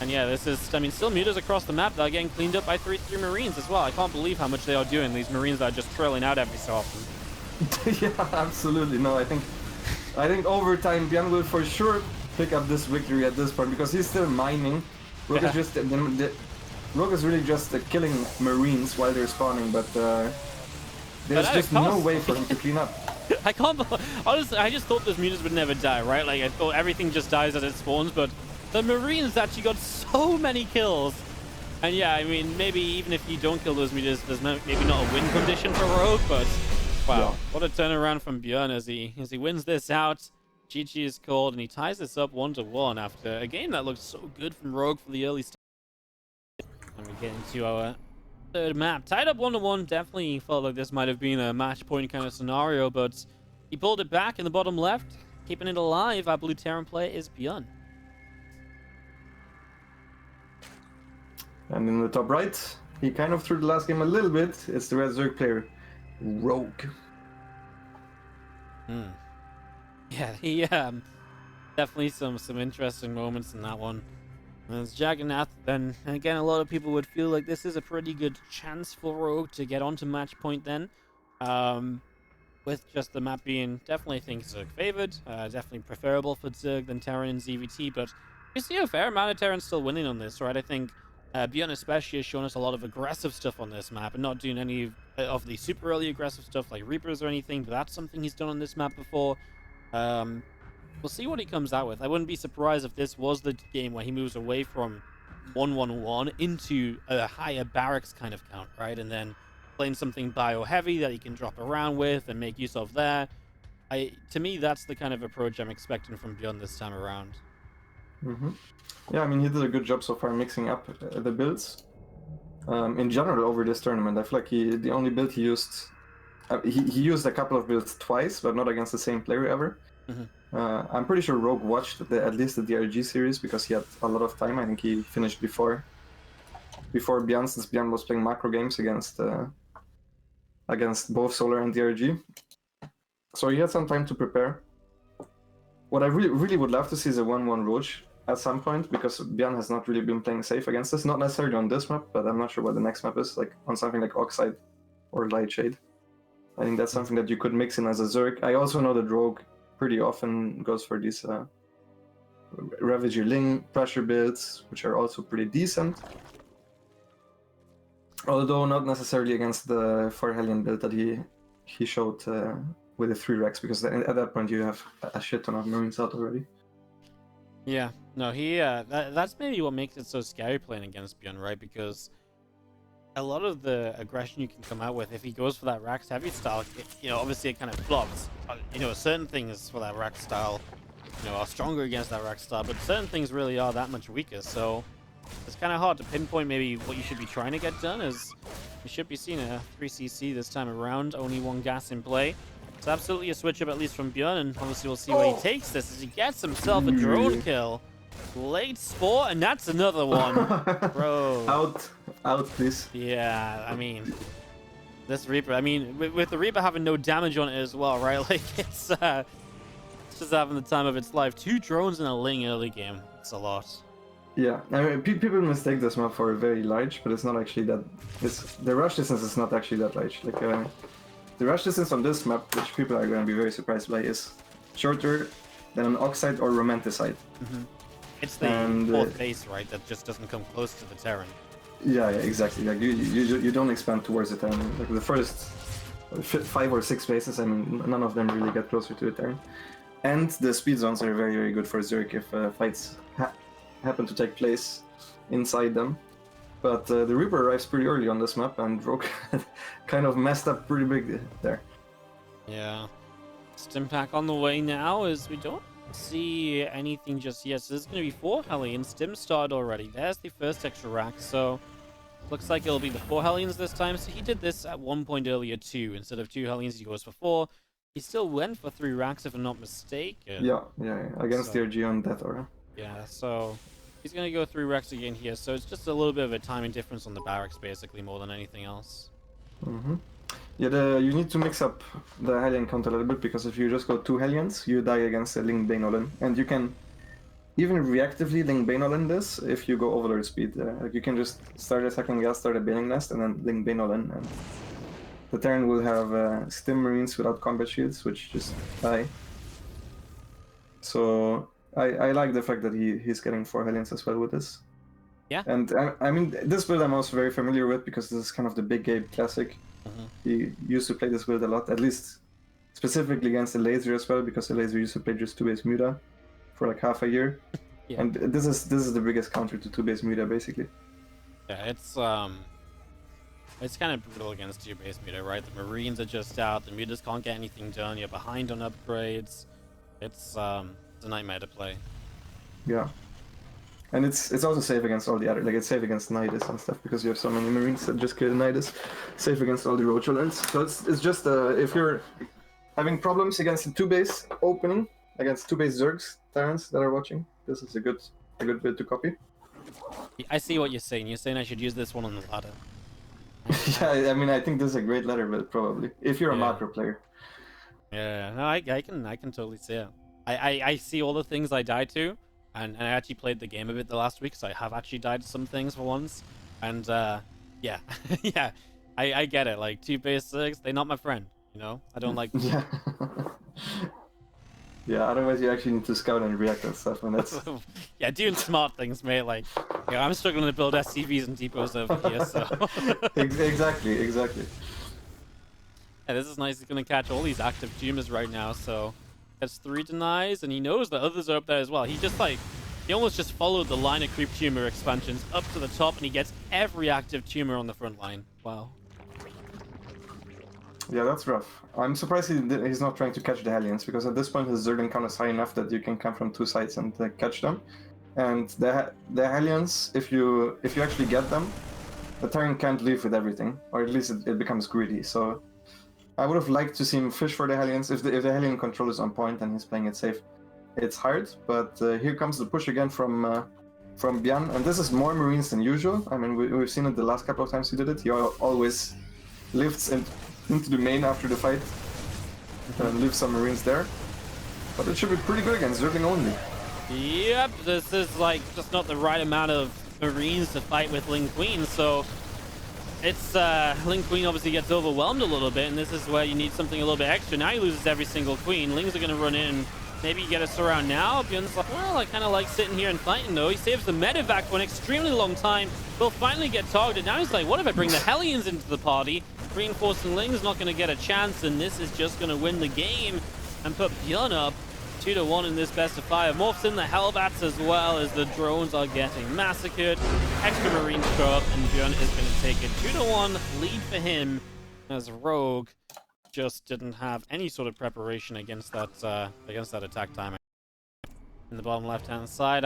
And yeah, this is, I mean, still mutas across the map that are getting cleaned up by 3-3 Marines as well. I can't believe how much they are doing. These Marines are just trailing out every so often. Yeah, absolutely. No, I think over time ByuN will for sure pick up this victory at this point because he's still mining. Rogue is just Rogue is really just killing Marines while they're spawning, but there's just no way for him to clean up. I can't honestly, I just thought those mutas would never die, right? Like, I thought everything just dies as it spawns, but the Marines actually got so many kills. And yeah, I mean, maybe even if you don't kill those mutas, there's maybe not a win condition for Rogue, but Wow, what a turnaround from ByuN as he wins this out. GG is called, and he ties this up 1-1 after a game that looked so good from Rogue for the early start. And we get into our third map. Tied up 1-1. Definitely felt like this might have been a match point kind of scenario, but he pulled it back in the bottom left, keeping it alive. Our blue Terran player is ByuN. And in the top right, he kind of threw the last game a little bit. It's the red Zerg player, Rogue. Yeah, he definitely some interesting moments in that one. And as Jagannath, then again, a lot of people would feel like this is a pretty good chance for Rogue to get onto match point then. With just the map being definitely, I think, Zerg favored. Definitely preferable for Zerg than Terran and ZvT, but you see a fair amount of Terran still winning on this, right? I think ByuN especially has shown us a lot of aggressive stuff on this map and not doing any of the super early aggressive stuff like Reapers or anything, but that's something he's done on this map before. We'll see what he comes out with. I wouldn't be surprised if this was the game where he moves away from 1-1-1 into a higher barracks kind of count, right? And then playing something bio-heavy that he can drop around with and make use of there. To me, that's the kind of approach I'm expecting from ByuN this time around. Yeah, I mean, he did a good job so far mixing up the builds. In general, over this tournament, I feel like the only build he used... he used a couple of builds twice, but not against the same player ever. I'm pretty sure Rogue watched at least the DRG series because he had a lot of time. I think he finished before ByuN, since ByuN was playing macro games against both Solar and DRG. So he had some time to prepare. What I really would love to see is a 1-1 Roach at some point, because ByuN has not really been playing safe against us. Not necessarily on this map, but I'm not sure what the next map is, like on something like Oxide or Lightshade. I think that's something that you could mix in as a Zerg. I also know that Rogue pretty often goes for these Ravager Ling pressure builds, which are also pretty decent. Although not necessarily against the 4 Hellion build that he showed with the 3 Rex, because at that point you have a shit ton of Marines out already. Yeah, no, that's maybe what makes it so scary playing against ByuN, right? Because a lot of the aggression you can come out with, if he goes for that Rax heavy style, obviously it kind of flops. Certain things for that Rax style, are stronger against that Rax style, but certain things really are that much weaker. So it's kind of hard to pinpoint maybe what you should be trying to get done, as you should be seeing a 3cc this time around, only 1 gas in play. It's absolutely a switch up, at least from ByuN, and obviously we'll see where he takes this as he gets himself a drone kill. Late sport, and that's another one. Bro. Out, please. Yeah, I mean, this Reaper, with the Reaper having no damage on it as well, right? Like, it's just having the time of its life. 2 drones and a Ling early game. It's a lot. Yeah, I mean, people mistake this map for very large, but it's not actually that. The rush distance is not actually that large. Like, the rush distance on this map, which people are going to be very surprised by, is shorter than an Oxide or Romanticide. It's the 4th base, right, that just doesn't come close to the Terran. Yeah, exactly. Like, you don't expand towards the Terran. Like, the first 5 or 6 bases, I mean, none of them really get closer to the Terran. And the speed zones are very, very good for Zerg if fights happen to take place inside them. But the Reaper arrives pretty early on this map, and Rogue kind of messed up pretty big there. Yeah. Stim pack on the way now, as we don't see anything just yet. So there's going to be 4 Hellions. Stim started already. There's the first extra rack, so looks like it'll be the 4 Hellions this time. So he did this at one point earlier too. Instead of 2 Hellions, he goes for 4. He still went for 3 racks, if I'm not mistaken. Yeah. Against DRG on Death Aura. Yeah, so he's going to go 3 racks again here. So it's just a little bit of a timing difference on the barracks, basically, more than anything else. Yeah, you need to mix up the Hellion count a little bit, because if you just go 2 Hellions, you die against a Ling Bainolin. And you can even reactively Ling Bainolin this if you go Overlord speed. Like, you can just start a second gas, start a Baining Nest, and then Ling Bainolin. And the Terran will have Stim Marines without combat shields, which just die. So I like the fact that he's getting 4 Hellions as well with this. Yeah. And I mean, this build I'm also very familiar with, because this is kind of the Big Gabe classic. He used to play this build a lot, at least specifically against the Laser as well, because the Laser used to play just 2-base Muda for like half a year. Yeah. And this is the biggest counter to 2-base Muda, basically. Yeah, it's It's kind of brutal against your base meter, right? The Marines are just out. The meters can't get anything done. You're behind on upgrades. It's a nightmare to play. Yeah. And it's also safe against all the other, like it's safe against Nidus and stuff because you have so many Marines that just kill Nidus. Safe against all the Roach alerts. So it's just if you're having problems against the 2-base opening, against 2-base Zergs, Tyrants that are watching, this is a good bit to copy. I see what you're saying. You're saying I should use this one on the ladder. Yeah, I mean, I think this is a great ladder build probably if you're a macro player. Yeah, no, I can totally see it. I see all the things I died to, and I actually played the game a bit the last week, so I have actually died to some things for once. And yeah, yeah, I get it. Like 2-base 6, they're not my friend. You know, I don't like them. Yeah. Yeah, otherwise you actually need to scout and react and stuff, and that's... Yeah, doing smart things, mate. Like, yeah, I'm struggling to build SCVs and depots over here, so... Exactly. Yeah, this is nice. He's going to catch all these active tumors right now, so... Gets 3 denies, and he knows that others are up there as well. He just, like... He almost just followed the line of creep tumor expansions up to the top, and he gets every active tumor on the front line. Wow. Yeah, that's rough. I'm surprised he's not trying to catch the Hellions, because at this point his Zergling count is high enough that you can come from 2 sides and catch them. And the Hellions, if you actually get them, the Terran can't leave with everything, or at least it becomes greedy. So I would have liked to see him fish for the Hellions. If the Hellion control is on point and he's playing it safe, it's hard. But here comes the push again from ByuN, and this is more Marines than usual. I mean, we've seen it the last couple of times he did it. He always lifts into the main after the fight and leave some Marines there. But it should be pretty good against Zergling only. Yep, this is like just not the right amount of Marines to fight with Ling Queen, so it's Ling Queen obviously gets overwhelmed a little bit, and this is where you need something a little bit extra. Now he loses every single Queen. Lings are going to run in. Maybe get us around now. ByuN's like, well, I kind of like sitting here and fighting though. He saves the medevac for an extremely long time. Will finally get targeted. Now he's like, what if I bring the Hellions into the party? Reinforcing Ling's not going to get a chance, and this is just going to win the game and put ByuN up 2-1 in this best of 5. Morphs in the Hellbats as well as the drones are getting massacred. Extra Marines show up, and ByuN is going to take a 2-1 lead for him as Rogue just didn't have any sort of preparation against that attack time. In the bottom left-hand side,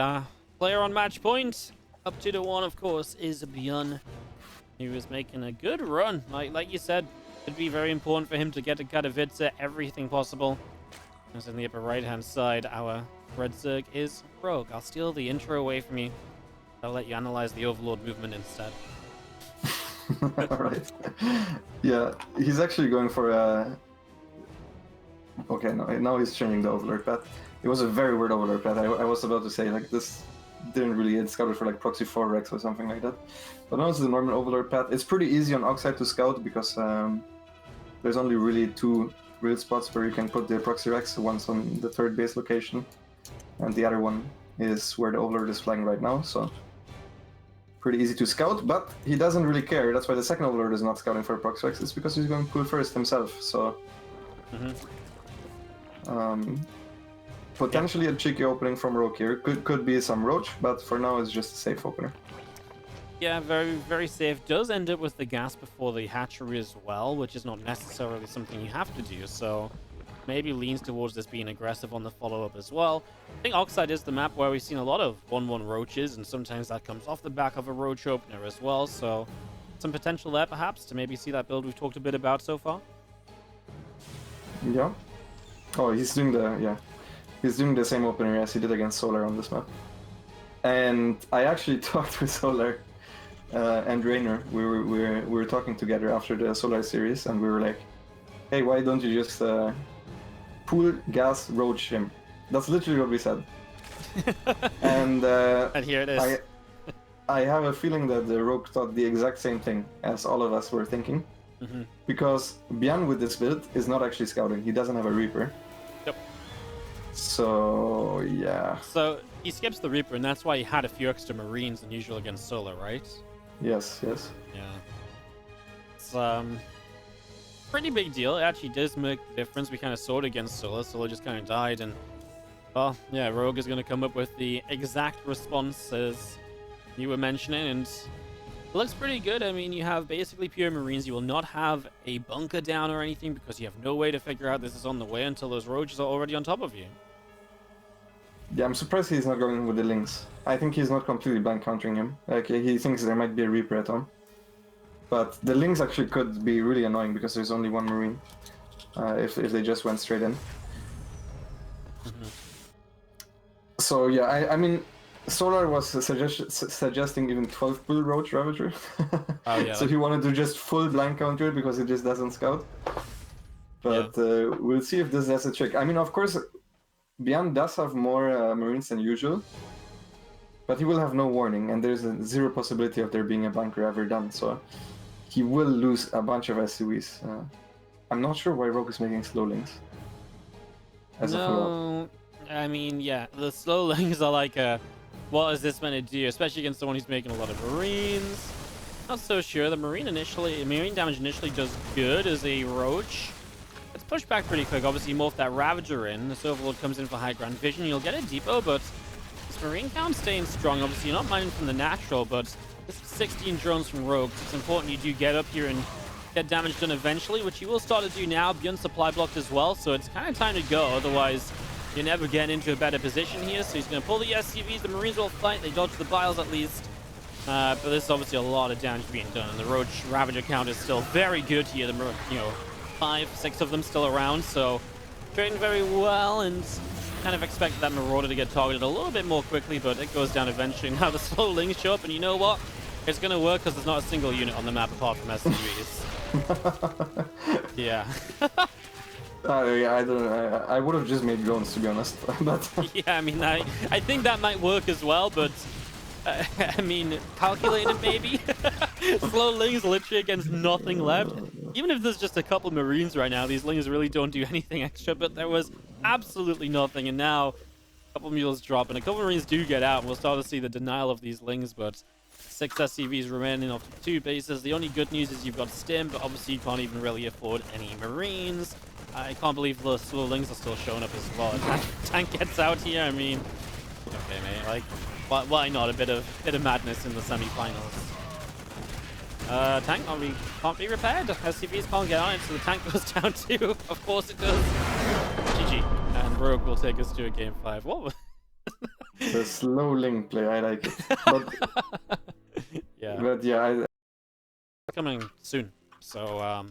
player on match point, up 2-1, of course, is ByuN. He was making a good run, like you said. It'd be very important for him to get to Katowice, everything possible. As in the upper right-hand side, our red Zerg is Rogue. I'll steal the intro away from you. I'll let you analyze the Overlord movement instead. Alright. Yeah, he's actually going for a... Okay, now he's changing the Overlord path. It was a very weird Overlord path. I was about to say, like, this didn't really get scouted for, like, Proxy 4 Rex or something like that. But now it's the normal Overlord path. It's pretty easy on Oxide to scout because there's only really 2 real spots where you can put the Proxy Rex. One's on the 3rd base location, and the other one is where the Overlord is flying right now, so... Pretty easy to scout, but he doesn't really care. That's why the 2nd Overlord is not scouting for Proxy Rex. It's because he's going pool first himself, so... Potentially a cheeky opening from Rogue here. Could be some Roach, but for now it's just a safe opener. Yeah, very, very safe. Does end up with the gas before the hatchery as well, which is not necessarily something you have to do, so maybe leans towards this being aggressive on the follow-up as well. I think Oxide is the map where we've seen a lot of 1-1 Roaches, and sometimes that comes off the back of a Roach opener as well, so some potential there perhaps to maybe see that build we've talked a bit about so far. Yeah. Oh, he's doing the same opener as he did against Solar on this map. And I actually talked with Solar and Rainer. We were talking together after the Solar series, and we were like, hey, why don't you just pool gas Roach him? That's literally what we said. And here it is. I have a feeling that the Rogue thought the exact same thing as all of us were thinking. Because ByuN with this build is not actually scouting. He doesn't have a Reaper. Yep. So, yeah. So he skips the Reaper, and that's why he had a few extra Marines than usual against Solar, right? Yes. Yeah. It's pretty big deal. It actually does make a difference. We kind of saw it against Solar. Solar just kind of died, and well, yeah, Rogue is going to come up with the exact response as you were mentioning, and It looks pretty good. I mean, you have basically pure Marines. You will not have a bunker down or anything because you have no way to figure out this is on the way until those roaches are already on top of you. Yeah, I'm surprised he's not going with the Lynx. I think he's not completely blank countering him. Like, he thinks there might be a Reaper at home. But the Lynx actually could be really annoying because there's only one Marine. If they just went straight in. So yeah, I mean, Solar was suggesting even 12 pull Roach Ravager. Oh yeah. So he wanted to just full blank counter it because it just doesn't scout. But we'll see if this does a trick. I mean, of course, ByuN does have more Marines than usual. But he will have no warning, and there's a zero possibility of there being a bunker ever done. So he will lose a bunch of SUVs. I'm not sure why Rogue is making slow links. No, I mean, yeah, the slow links are like, what is this meant to do? Especially against someone who's making a lot of Marines. Not so sure. The Marine damage initially does good as a Roach. It's pushed back pretty quick. Obviously, you morph that Ravager in. The Overlord comes in for high ground vision. You'll get a depot, but this Marine count staying strong. Obviously, you're not mining from the natural, but this is 16 drones from Rogue. It's important you do get up here and get damage done eventually, which you will start to do now. ByuN supply blocked as well, so it's kind of time to go. Otherwise, you're never getting into a better position here. So he's going to pull the SCVs. The Marines will fight. They dodge the Biles at least. But there's obviously a lot of damage being done. And the Roach Ravager count is still very good here. The, 5, 6 of them still around. So trading very well, and kind of expect that Marauder to get targeted a little bit more quickly, but it goes down eventually. Now the slow links show up, and you know what? It's going to work because there's not a single unit on the map apart from SCVs. Yeah. Yeah, I don't know. I would have just made drones, to be honest. But yeah, I mean, I think that might work as well, but I mean, calculated maybe. Slow lings literally against nothing left. Even if there's just a couple Marines right now, these lings really don't do anything extra, but there was absolutely nothing, and now a couple mules drop, and a couple Marines do get out, and we'll start to see the denial of these lings, but 6 SCVs remaining off 2 bases. The only good news is you've got Stim, but obviously you can't even really afford any Marines. I can't believe the slow lings are still showing up as well. Tank gets out here, I mean, okay, mate, like, why not a bit of madness in the semi-finals? Tank can't be repaired. SCVs can't get on it, so the tank goes down too. Of course it does. GG. And Rogue will take us to a game 5. What? The slow link play, I like it. But yeah. But yeah, coming soon. So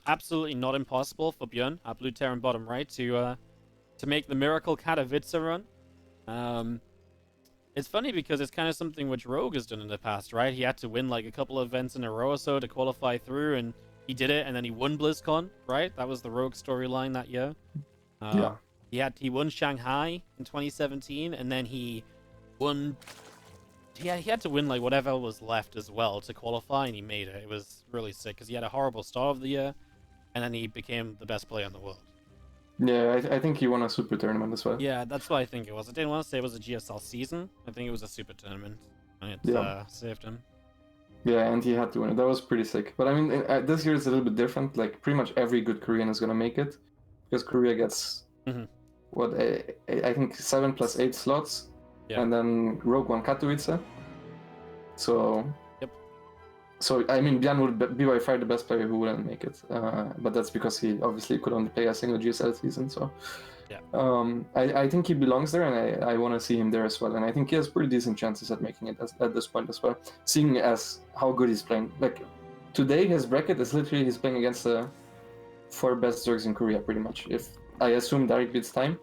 absolutely not impossible for ByuN, our blue Terran bottom right, to make the miracle Katowice run. It's funny because it's kind of something which Rogue has done in the past, right? He had to win like a couple of events in a row or so to qualify through, and he did it, and then he won BlizzCon, right? That was the Rogue storyline that year. yeah. He won Shanghai in 2017, and then he won. He had to win like whatever was left as well to qualify, and he made it. It was really sick because he had a horrible start of the year, and then he became the best player in the world. Yeah, I think he won a super tournament as well. Yeah, that's what I think it was. I didn't want to say it was a GSL season. I think it was a super tournament. And it saved him. Yeah, and he had to win it. That was pretty sick. But I mean, this year is a little bit different. Like, pretty much every good Korean is going to make it. Because Korea gets, I think 7 + 8 slots. Yeah. And then Rogue won Katowice. So... So, I mean, ByuN would be by far the best player who wouldn't make it. But that's because he obviously could only play a single GSL season, so... Yeah. I think he belongs there, and I want to see him there as well. And I think he has pretty decent chances at making it at this point as well, seeing as how good he's playing. Like, today, his bracket is literally he's playing against the 4 best Zergs in Korea, pretty much. If I assume Derek beats time.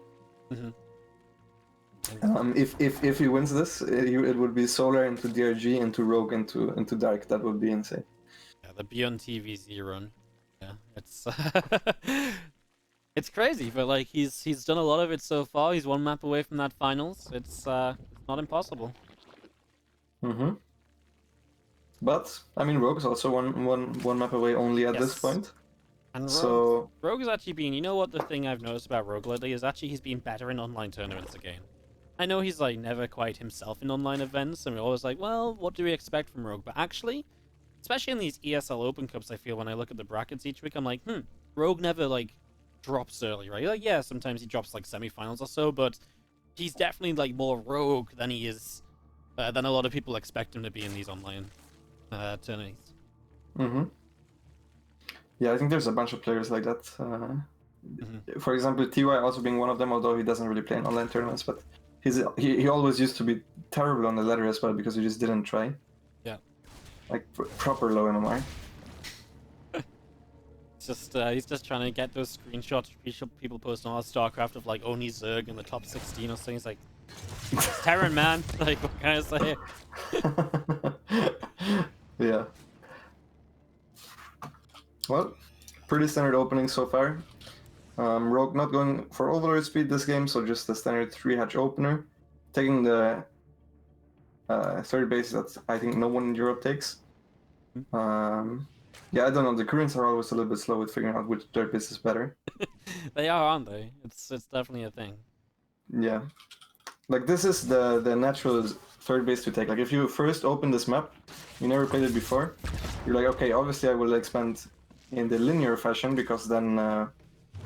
If he wins this, it would be Solar into DRG, into Rogue, into Dark. That would be insane. Yeah, the ByuN TVZ run. Yeah, it's it's crazy, but like he's done a lot of it so far. He's 1 map away from that finals. It's not impossible. But I mean, Rogue's also one map away only at this point. And Rogue, Rogue has actually been. You know what the thing I've noticed about Rogue lately is actually he's been better in online tournaments again. I know he's like never quite himself in online events, and we're always like, well, what do we expect from Rogue? But actually, especially in these ESL Open Cups, I feel when I look at the brackets each week, I'm like, Rogue never like drops early, right? Like, yeah, sometimes he drops like semifinals or so, but he's definitely like more Rogue than he is than a lot of people expect him to be in these online. turnies. Mm-hmm. Yeah, I think there's a bunch of players like that. For example, TY also being one of them, although he doesn't really play in online tournaments, but he always used to be terrible on the ladder as well because he just didn't try. Yeah. Like proper low MMR. He's just trying to get those screenshots people post on StarCraft of like only Zerg in the top 16 or something. He's like, it's Terran, man. Like, what can I say? Yeah. Well, pretty standard opening so far. Rogue not going for overload speed this game, so just the standard 3-hatch opener. Taking the third base that I think no one in Europe takes. Yeah, I don't know. The Koreans are always a little bit slow with figuring out which third base is better. They are, aren't they? It's definitely a thing. Yeah. Like, this is the natural third base to take. Like, if you first open this map, you never played it before, you're like, okay, obviously I will expand in the linear fashion because then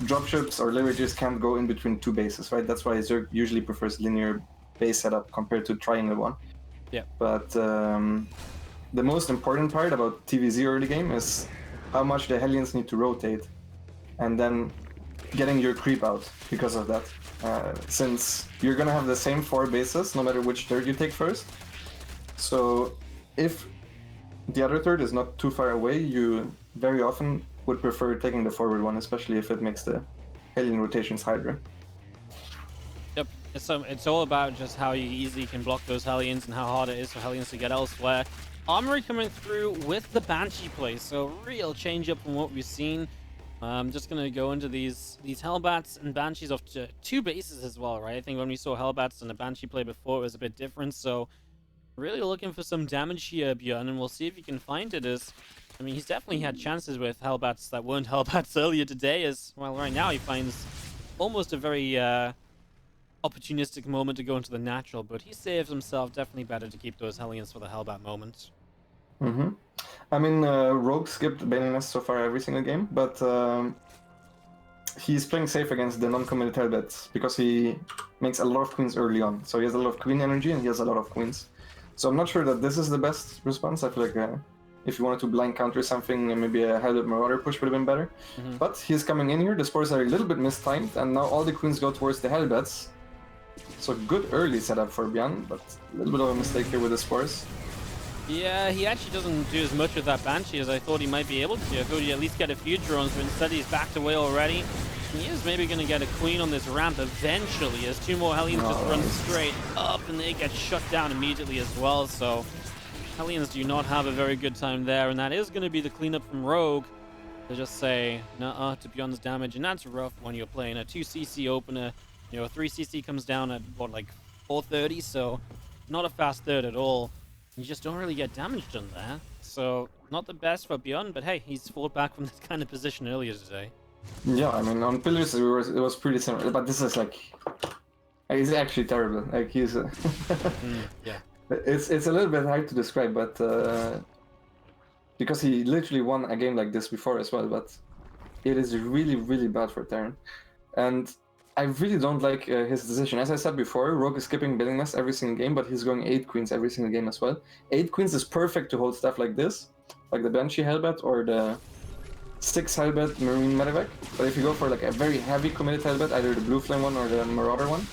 dropships or leverages can't go in between two bases, right? That's why Zerg usually prefers linear base setup compared to triangle one. Yeah. But the most important part about TVZ early game is how much the Hellions need to rotate, and then getting your creep out because of that. Since you're gonna have the same 4 bases no matter which third you take first. So if the other third is not too far away, you very often would prefer taking the forward one, especially if it makes the Hellion rotations harder. Yep. It's all about just how you easily can block those Hellions and how hard it is for Hellions to get elsewhere. Armory coming through with the Banshee play, so real change up from what we've seen. I'm just gonna go into these Hellbats and Banshees off to 2 bases as well, right? I think when we saw Hellbats and the Banshee play before, it was a bit different. So really looking for some damage here, ByuN, and we'll see if he can find it. I mean, he's definitely had chances with Hellbats that weren't Hellbats earlier today. As well, right now he finds almost a very opportunistic moment to go into the natural, but he saves himself. Definitely better to keep those Hellions for the Hellbat moment. Mm-hmm. I mean, Rogue skipped Bailing Nest so far every single game, but he's playing safe against the non-committed Hellbats because he makes a lot of queens early on. So he has a lot of queen energy and he has a lot of queens. So I'm not sure that this is the best response. I feel like if you wanted to blind counter something, maybe a Hellbat Marauder push would have been better. Mm-hmm. But he's coming in here, the spores are a little bit mistimed, and now all the queens go towards the Hellbats. So good early setup for ByuN, but a little bit of a mistake here with the spores. Yeah, he actually doesn't do as much with that Banshee as I thought he might be able to. I thought he'd at least get a few drones, but instead he's backed away already. He is maybe going to get a queen on this ramp eventually, as 2 more Hellions just run straight up, and they get shut down immediately as well. So Hellions do not have a very good time there, and that is going to be the cleanup from Rogue to just say nuh-uh to ByuN's damage, and that's rough when you're playing a 2cc opener. You know, a 3cc comes down at, what, like 430, so not a fast third at all. You just don't really get damage done there. So, not the best for ByuN, but hey, he's fought back from this kind of position earlier today. Yeah, I mean, on Pillars it was pretty similar, but this is like... He's actually terrible. Like, he's... Yeah. It's a little bit hard to describe, but... because he literally won a game like this before as well, but... It is really, really bad for Terran. And... I really don't like his decision. As I said before, Rogue is skipping Bailing Nest every single game, but he's going 8 queens every single game as well. 8 queens is perfect to hold stuff like this, like the Banshee Hellbat or the 6 Hellbat Marine Medevac. But if you go for like a very heavy committed Hellbat, either the Blue Flame one or the Marauder one,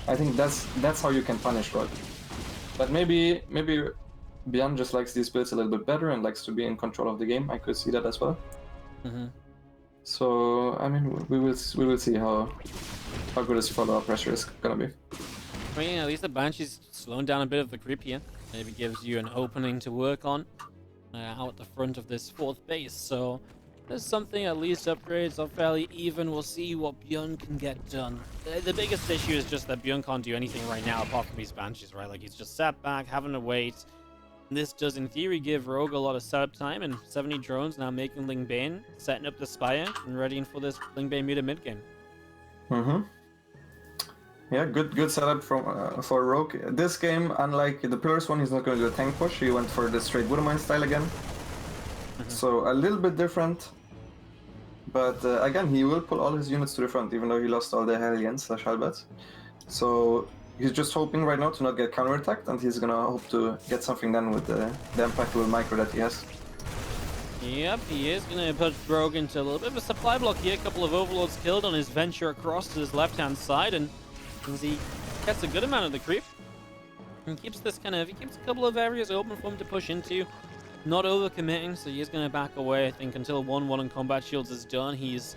I think that's how you can punish Rogue. But maybe ByuN just likes these builds a little bit better and likes to be in control of the game. I could see that as well. Mm-hmm. So I mean, we will see how good his follow-up pressure is gonna be. I mean, at least the Banshee's slowing down a bit of the creep here. Maybe gives you an opening to work on out the front of this 4th base. So there's something, at least upgrades are fairly even. We'll see what ByuN can get done. The biggest issue is just that ByuN can't do anything right now apart from these Banshees, right? Like, he's just sat back, having to wait. This does, in theory, give Rogue a lot of setup time, and 70 drones now making Ling Bane, setting up the Spire, and readying for this Ling Bane muted mid game. Mm-hmm. Yeah, good setup for Rogue. This game, unlike the Pillars one, he's not going to do a tank push. He went for the straight Woodmine style again. So a little bit different. But again, he will pull all his units to the front, even though he lost all the Hellions / Hellbats. So he's just hoping right now to not get counterattacked, and he's gonna hope to get something done with the impeccable micro that he has. Yep, he is going to put Rogue into a little bit of a supply block here. A couple of overlords killed on his venture across to his left-hand side, and as he gets a good amount of the creep, and keeps this he keeps a couple of areas open for him to push into. Not overcommitting, so he is going to back away, I think, until 1-1 on combat shields is done. He's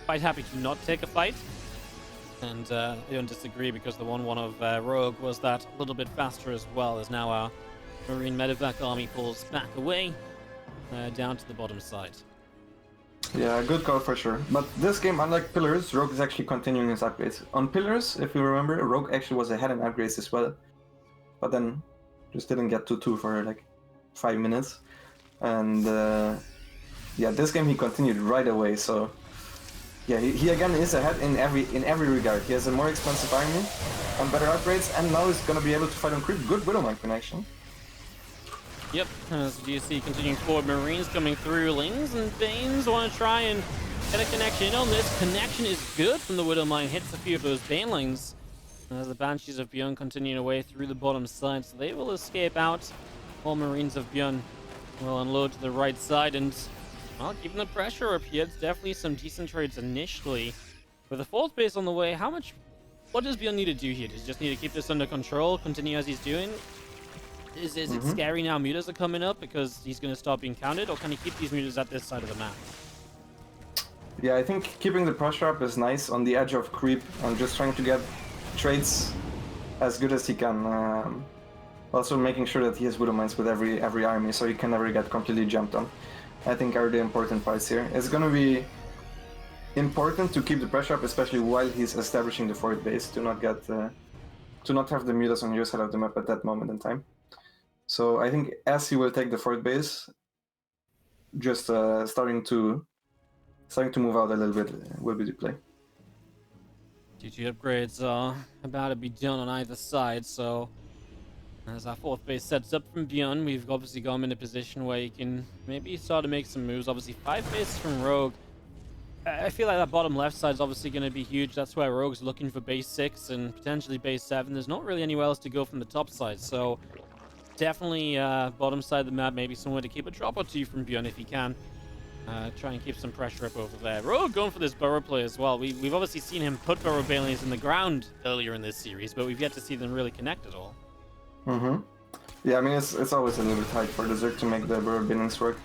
quite happy to not take a fight. And I don't disagree, because the 1-1 of Rogue was that a little bit faster as well, as now our Marine Medevac army pulls back away. Down to the bottom side. Yeah, good call for sure. But this game, unlike Pillars, Rogue is actually continuing his upgrades. On Pillars, if you remember, Rogue actually was ahead in upgrades as well. But then just didn't get to 2 for like 5 minutes. And yeah, this game he continued right away. So yeah, he again is ahead in every regard. He has a more expensive army and better upgrades, and now he's gonna be able to fight on creep. Good Widowmine connection. Yep, as you see, continuing forward, Marines coming through. Lings and Banes want to try and get a connection on this. Connection is good from the Widowmine, hits a few of those Banelings. As the Banshees of ByuN continuing away through the bottom side, so they will escape out. All Marines of ByuN will unload to the right side, and well, keeping the pressure up here. It's definitely some decent trades initially. With the 4th base on the way, what does ByuN need to do here? Does he just need to keep this under control, continue as he's doing? Is it scary now mutas are coming up because he's going to start being counted, or can he keep these mutas at this side of the map? Yeah, I think keeping the pressure up is nice on the edge of creep and just trying to get trades as good as he can. Also making sure that he has Widowmines with every army, so he can never get completely jumped on. I think are the important parts here. It's going to be important to keep the pressure up, especially while he's establishing the 4th base, to not get to not have the mutas on your side of the map at that moment in time. So I think as he will take the 4th base, just starting to move out a little bit will be the play. GG upgrades are about to be done on either side, so as our 4th base sets up from ByuN, we've obviously got him in a position where he can maybe start to make some moves. Obviously 5 bases from Rogue. I feel like that bottom left side is obviously going to be huge. That's where Rogue's looking for base 6 and potentially base 7. There's not really anywhere else to go from the top side, so definitely bottom side of the map, maybe somewhere to keep a drop or 2 from ByuN if he can. Try and keep some pressure up over there. Rogue going for this burrow play as well. We've obviously seen him put burrow Banelings in the ground earlier in this series, but we've yet to see them really connect at all. Yeah, I mean, it's always a little bit tight for the Zerg to make the burrow Banelings work.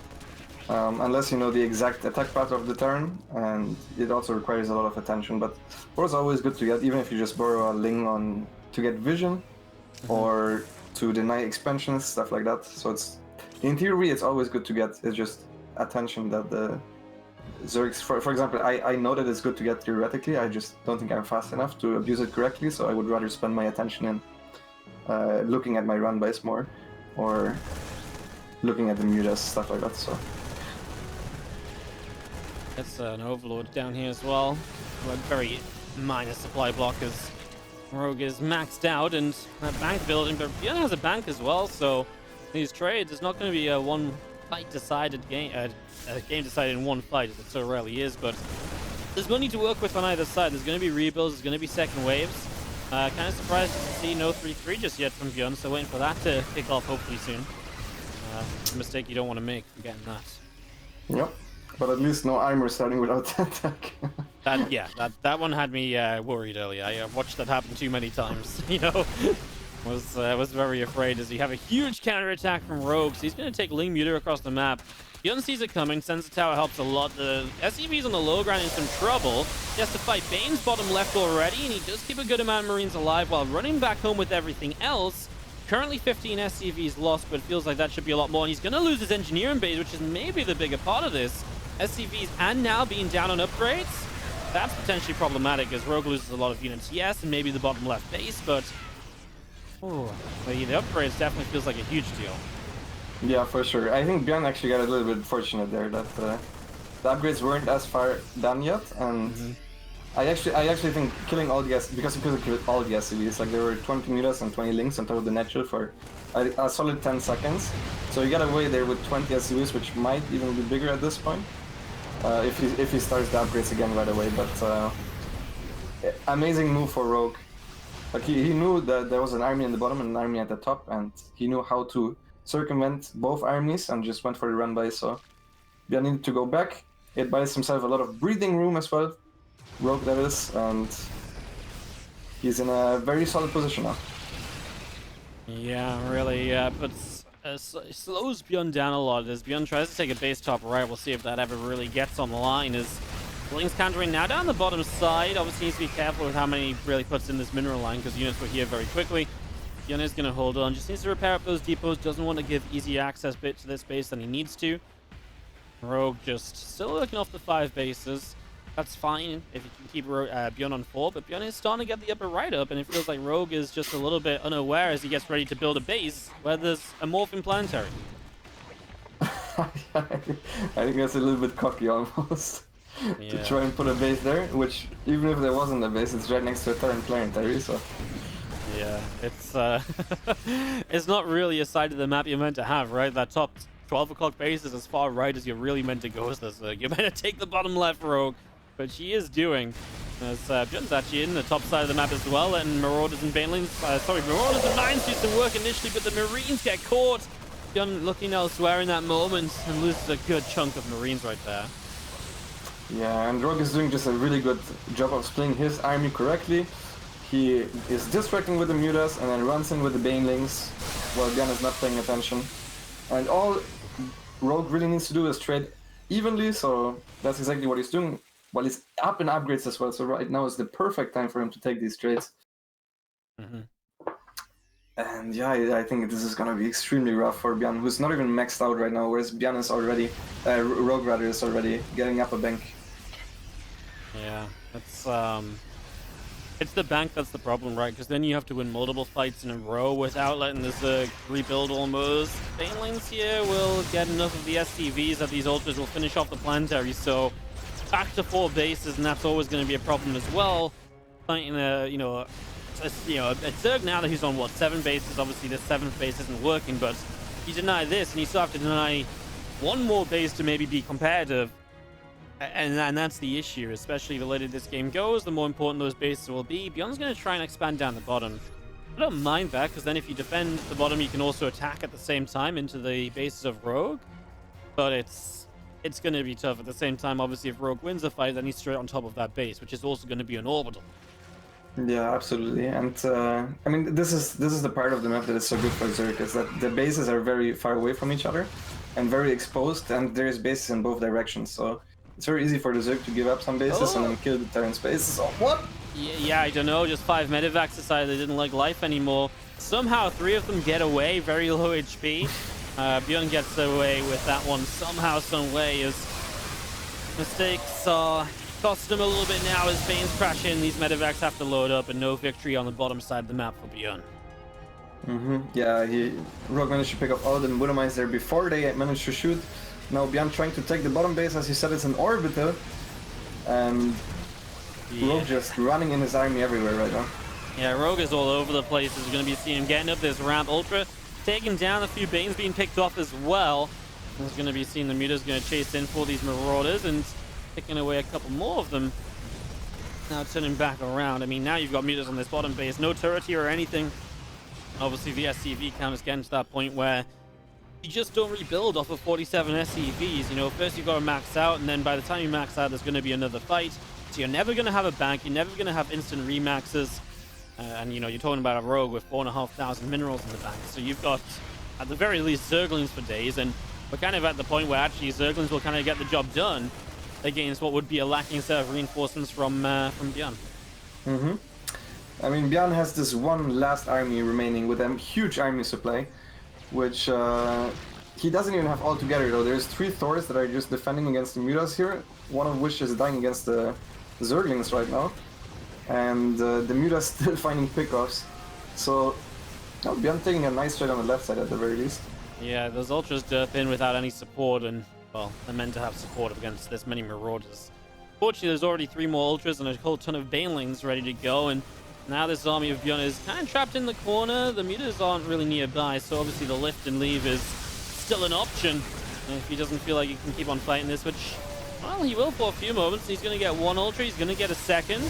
Unless you know the exact attack path of the turn, and it also requires a lot of attention, but burrow is always good to get, even if you just borrow a Ling on to get vision, or to deny expansions, stuff like that. So it's, in theory, it's always good to get. It's just attention that the Zergs, for example, I know that it's good to get theoretically, I just don't think I'm fast enough to abuse it correctly, so I would rather spend my attention in looking at my run bys more, or looking at the mutas, stuff like that. So that's an overlord down here as well. A very minor supply block as Rogue is maxed out, and that bank building, but ByuN has a bank as well, so these trades, it's not going to be a one fight decided game, a game decided in one fight, as it so rarely is, but there's money to work with on either side. There's going to be rebuilds, there's going to be second waves. Kind of surprised to see no 3-3 just yet from ByuN, so waiting for that to kick off hopefully soon. A mistake you don't want to make, forgetting that. Yep, but at least no armor starting without attack. that one had me worried earlier. I watched that happen too many times, you know. Was very afraid as you have a huge counterattack from Rogue, so he's going to take Ling Muta across the map. ByuN sees it coming, Sensor Tower helps a lot. The SCV's on the low ground in some trouble. He has to fight Bane's bottom left already, and he does keep a good amount of Marines alive while running back home with everything else. Currently 15 SCVs lost, but it feels like that should be a lot more, and he's going to lose his engineering base, which is maybe the bigger part of this. SCVs and now being down on upgrades, that's potentially problematic as Rogue loses a lot of units, yes, and maybe the bottom left base, but the upgrades definitely feels like a huge deal. Yeah, for sure. I think ByuN actually got a little bit fortunate there that the upgrades weren't as far done yet, and I actually think killing all the because he could kill all the SCVs, like there were 20 mutas and 20 links on top of the natural for a solid 10 seconds. So you got away there with 20 SCVs, which might even be bigger at this point if he starts the upgrades again right away. But amazing move for Rogue. Like he knew that there was an army in the bottom and an army at the top, and he knew how to circumvent both armies and just went for the run by. So ByuN needed to go back. It buys himself a lot of breathing room as well. Rogue that is, and he's in a very solid position now. Yeah, really puts slows ByuN down a lot as ByuN tries to take a base top right. We'll see if that ever really gets on the line. As Bling's countering now down the bottom side. Obviously needs to be careful with how many he really puts in this mineral line because units were here very quickly. ByuN is going to hold on. Just needs to repair up those depots. Doesn't want to give easy access bit to this base than he needs to. Rogue just still looking off the 5 bases. That's fine if you can keep ByuN on 4, but ByuN is starting to get the upper right up, and it feels like Rogue is just a little bit unaware as he gets ready to build a base where there's a morphing planetary. I think that's a little bit cocky almost. Yeah. To try and put a base there, which even if there wasn't a base, it's right next to a Terran planetary, so... Yeah, it's it's not really a side of the map you're meant to have, right? That top 12 o'clock base is as far right as you're really meant to go as this. You're meant to take the bottom left, Rogue, but she is doing. As ByuN's actually in the top side of the map as well, and Marauders and Banelings, Marauders and Mines do some work initially, but the Marines get caught. ByuN looking elsewhere in that moment and loses a good chunk of Marines right there. Yeah, and Rogue is doing just a really good job of splitting his army correctly. He is distracting with the Mutas and then runs in with the Banelings while ByuN is not paying attention. And all Rogue really needs to do is trade evenly, so that's exactly what he's doing. While he's up in upgrades as well, so right now is the perfect time for him to take these trades. And yeah, I think this is gonna be extremely rough for ByuN, who's not even maxed out right now, whereas ByuN is already, Rogue rather, is already getting up a bank. Yeah, it's the bank that's the problem, right? Because then you have to win multiple fights in a row without letting this rebuild almost. Banelings here will get enough of the SCVs that these ultras will finish off the planetary, so back to 4 bases, and that's always going to be a problem as well. Fighting a Zerg now that he's on, what, 7 bases? Obviously, this 7th base isn't working, but you deny this, and you still have to deny 1 more base to maybe be competitive. And that's the issue, especially the later this game goes, the more important those bases will be. ByuN's going to try and expand down the bottom. I don't mind that, because then if you defend the bottom, you can also attack at the same time into the bases of Rogue. But it's going to be tough at the same time. Obviously, if Rogue wins the fight, then he's straight on top of that base, which is also going to be an orbital. Yeah, absolutely. And I mean, this is the part of the map that is so good for Zerg, is that the bases are very far away from each other and very exposed, and there's bases in both directions. So it's very easy for the Zerg to give up some bases and then kill the Terran bases. Oh, what? Yeah, I don't know. Just 5 medevacs decided they didn't like life anymore. Somehow 3 of them get away, very low HP. ByuN gets away with that one somehow, some way, as mistakes are cost him a little bit now as Banes crash in. These medevacs have to load up, and no victory on the bottom side of the map for ByuN. Yeah, Rogue managed to pick up all the Buddha mines there before they managed to shoot. Now ByuN trying to take the bottom base, as you said, it's an orbital. And Rogue just running in his army everywhere right now. Yeah, Rogue is all over the place. As we're going to be seeing him getting up this ramp. Ultra taking down a few Banes being picked off as well. There's going to be seeing the Mutas going to chase in for these Marauders and picking away a couple more of them. Now turning back around. I mean, now you've got Mutas on this bottom base. No turret here or anything. Obviously, the SCV count is getting to that point where you just don't rebuild off of 47 SCVs. You know, first you've got to max out, and then by the time you max out, there's going to be another fight. So you're never going to have a bank. You're never going to have instant remaxes. And, you know, you're talking about a Rogue with 4,500 minerals in the bank. So you've got, at the very least, Zerglings for days. And we're kind of at the point where actually Zerglings will kind of get the job done against what would be a lacking set of reinforcements from ByuN. I mean, ByuN has this one last army remaining with a huge army supply, which he doesn't even have all together though. There's 3 Thors that are just defending against the Mutas here, one of which is dying against the Zerglings right now, and the Mutas still finding pickoffs. So ByuN taking a nice trade on the left side at the very least. Yeah, those Ultras derp in without any support, and well, they're meant to have support against this many Marauders. Fortunately, there's already 3 more Ultras and a whole ton of Banelings ready to go, and now this army of ByuN is kind of trapped in the corner. The Mutas aren't really nearby, so obviously the lift and leave is still an option. And if he doesn't feel like he can keep on fighting this, which, well, he will for a few moments. He's going to get 1 Ultra, he's going to get a second,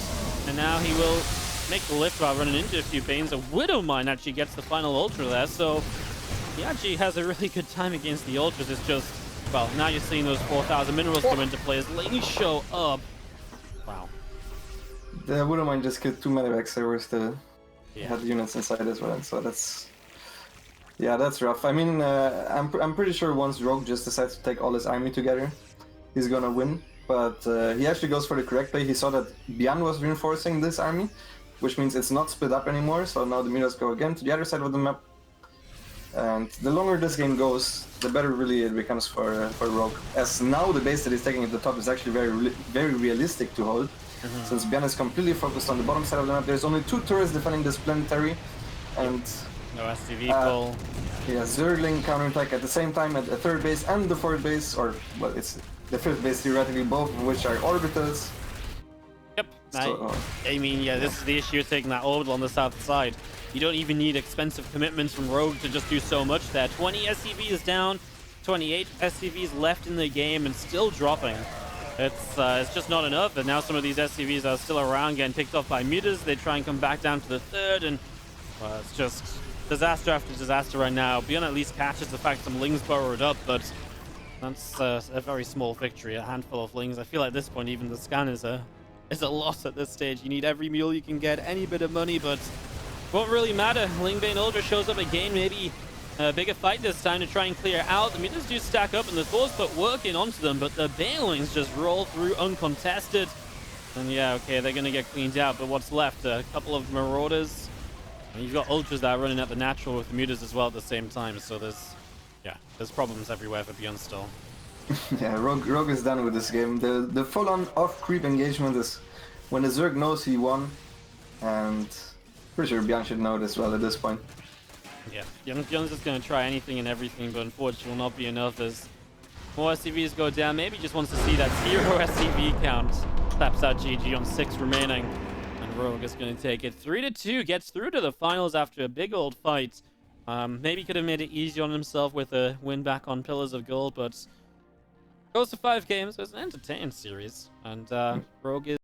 and now he will make the lift while running into a few Banes. A Widowmine actually gets the final Ultra there, so he actually has a really good time against the Ultras. It's just, well, now you're seeing those 4,000 minerals come into play as lanes show up. Wow. The Widowmine just killed 2 medevacs. There was the Yeah. had units inside as well, so that's rough. I mean, I'm pretty sure once Rogue just decides to take all his army together, he's gonna win. But he actually goes for the correct play. He saw that ByuN was reinforcing this army, which means it's not split up anymore. So now the Miras go again to the other side of the map. And the longer this game goes, the better really it becomes for Rogue. As now the base that he's taking at the top is actually very realistic to hold. Since ByuN is completely focused on the bottom side of the map, there's only 2 turrets defending this planetary, and No SCV pull. yeah, Zergling counterattack at the same time at the 3rd base and the 4th base, or well, it's the 5th base theoretically, both of which are orbitals. Yep. So, I mean, yeah, this is the issue with taking that orbital on the south side. You don't even need expensive commitments from Rogue to just do so much there. 20 SCVs down, 28 SCVs left in the game, and still dropping. It's just not enough, and now some of these SCVs are still around, getting picked off by Midas. They try and come back down to the 3rd, and it's just disaster after disaster right now. ByuN at least catches the fact some Lings burrowed up, but that's a very small victory, a handful of Lings. I feel like at this point even the scan is a loss at this stage. You need every mule you can get, any bit of money, but won't really matter. Lingbane Ultra shows up again, maybe a bigger fight this time to try and clear out. The meters do stack up and the Thors put working onto them, but the Banelings just roll through uncontested. And yeah, okay, they're going to get cleaned out, but what's left? A couple of Marauders. And you've got Ultras that are running at the natural with the Mutas as well at the same time, so there's problems everywhere for ByuN still. Yeah, Rogue is done with this game. The full-on off-creep engagement is when the Zerg knows he won, and pretty sure ByuN should know this well at this point. Yeah, ByuN's just going to try anything and everything, but unfortunately will not be enough as more SCVs go down. Maybe just wants to see that 0 SCV count. Taps out GG on 6 remaining. And Rogue is going to take it 3-2, gets through to the finals after a big old fight. Maybe could have made it easy on himself with a win back on Pillars of Gold, but goes to 5 games. It was an entertaining series, and Rogue is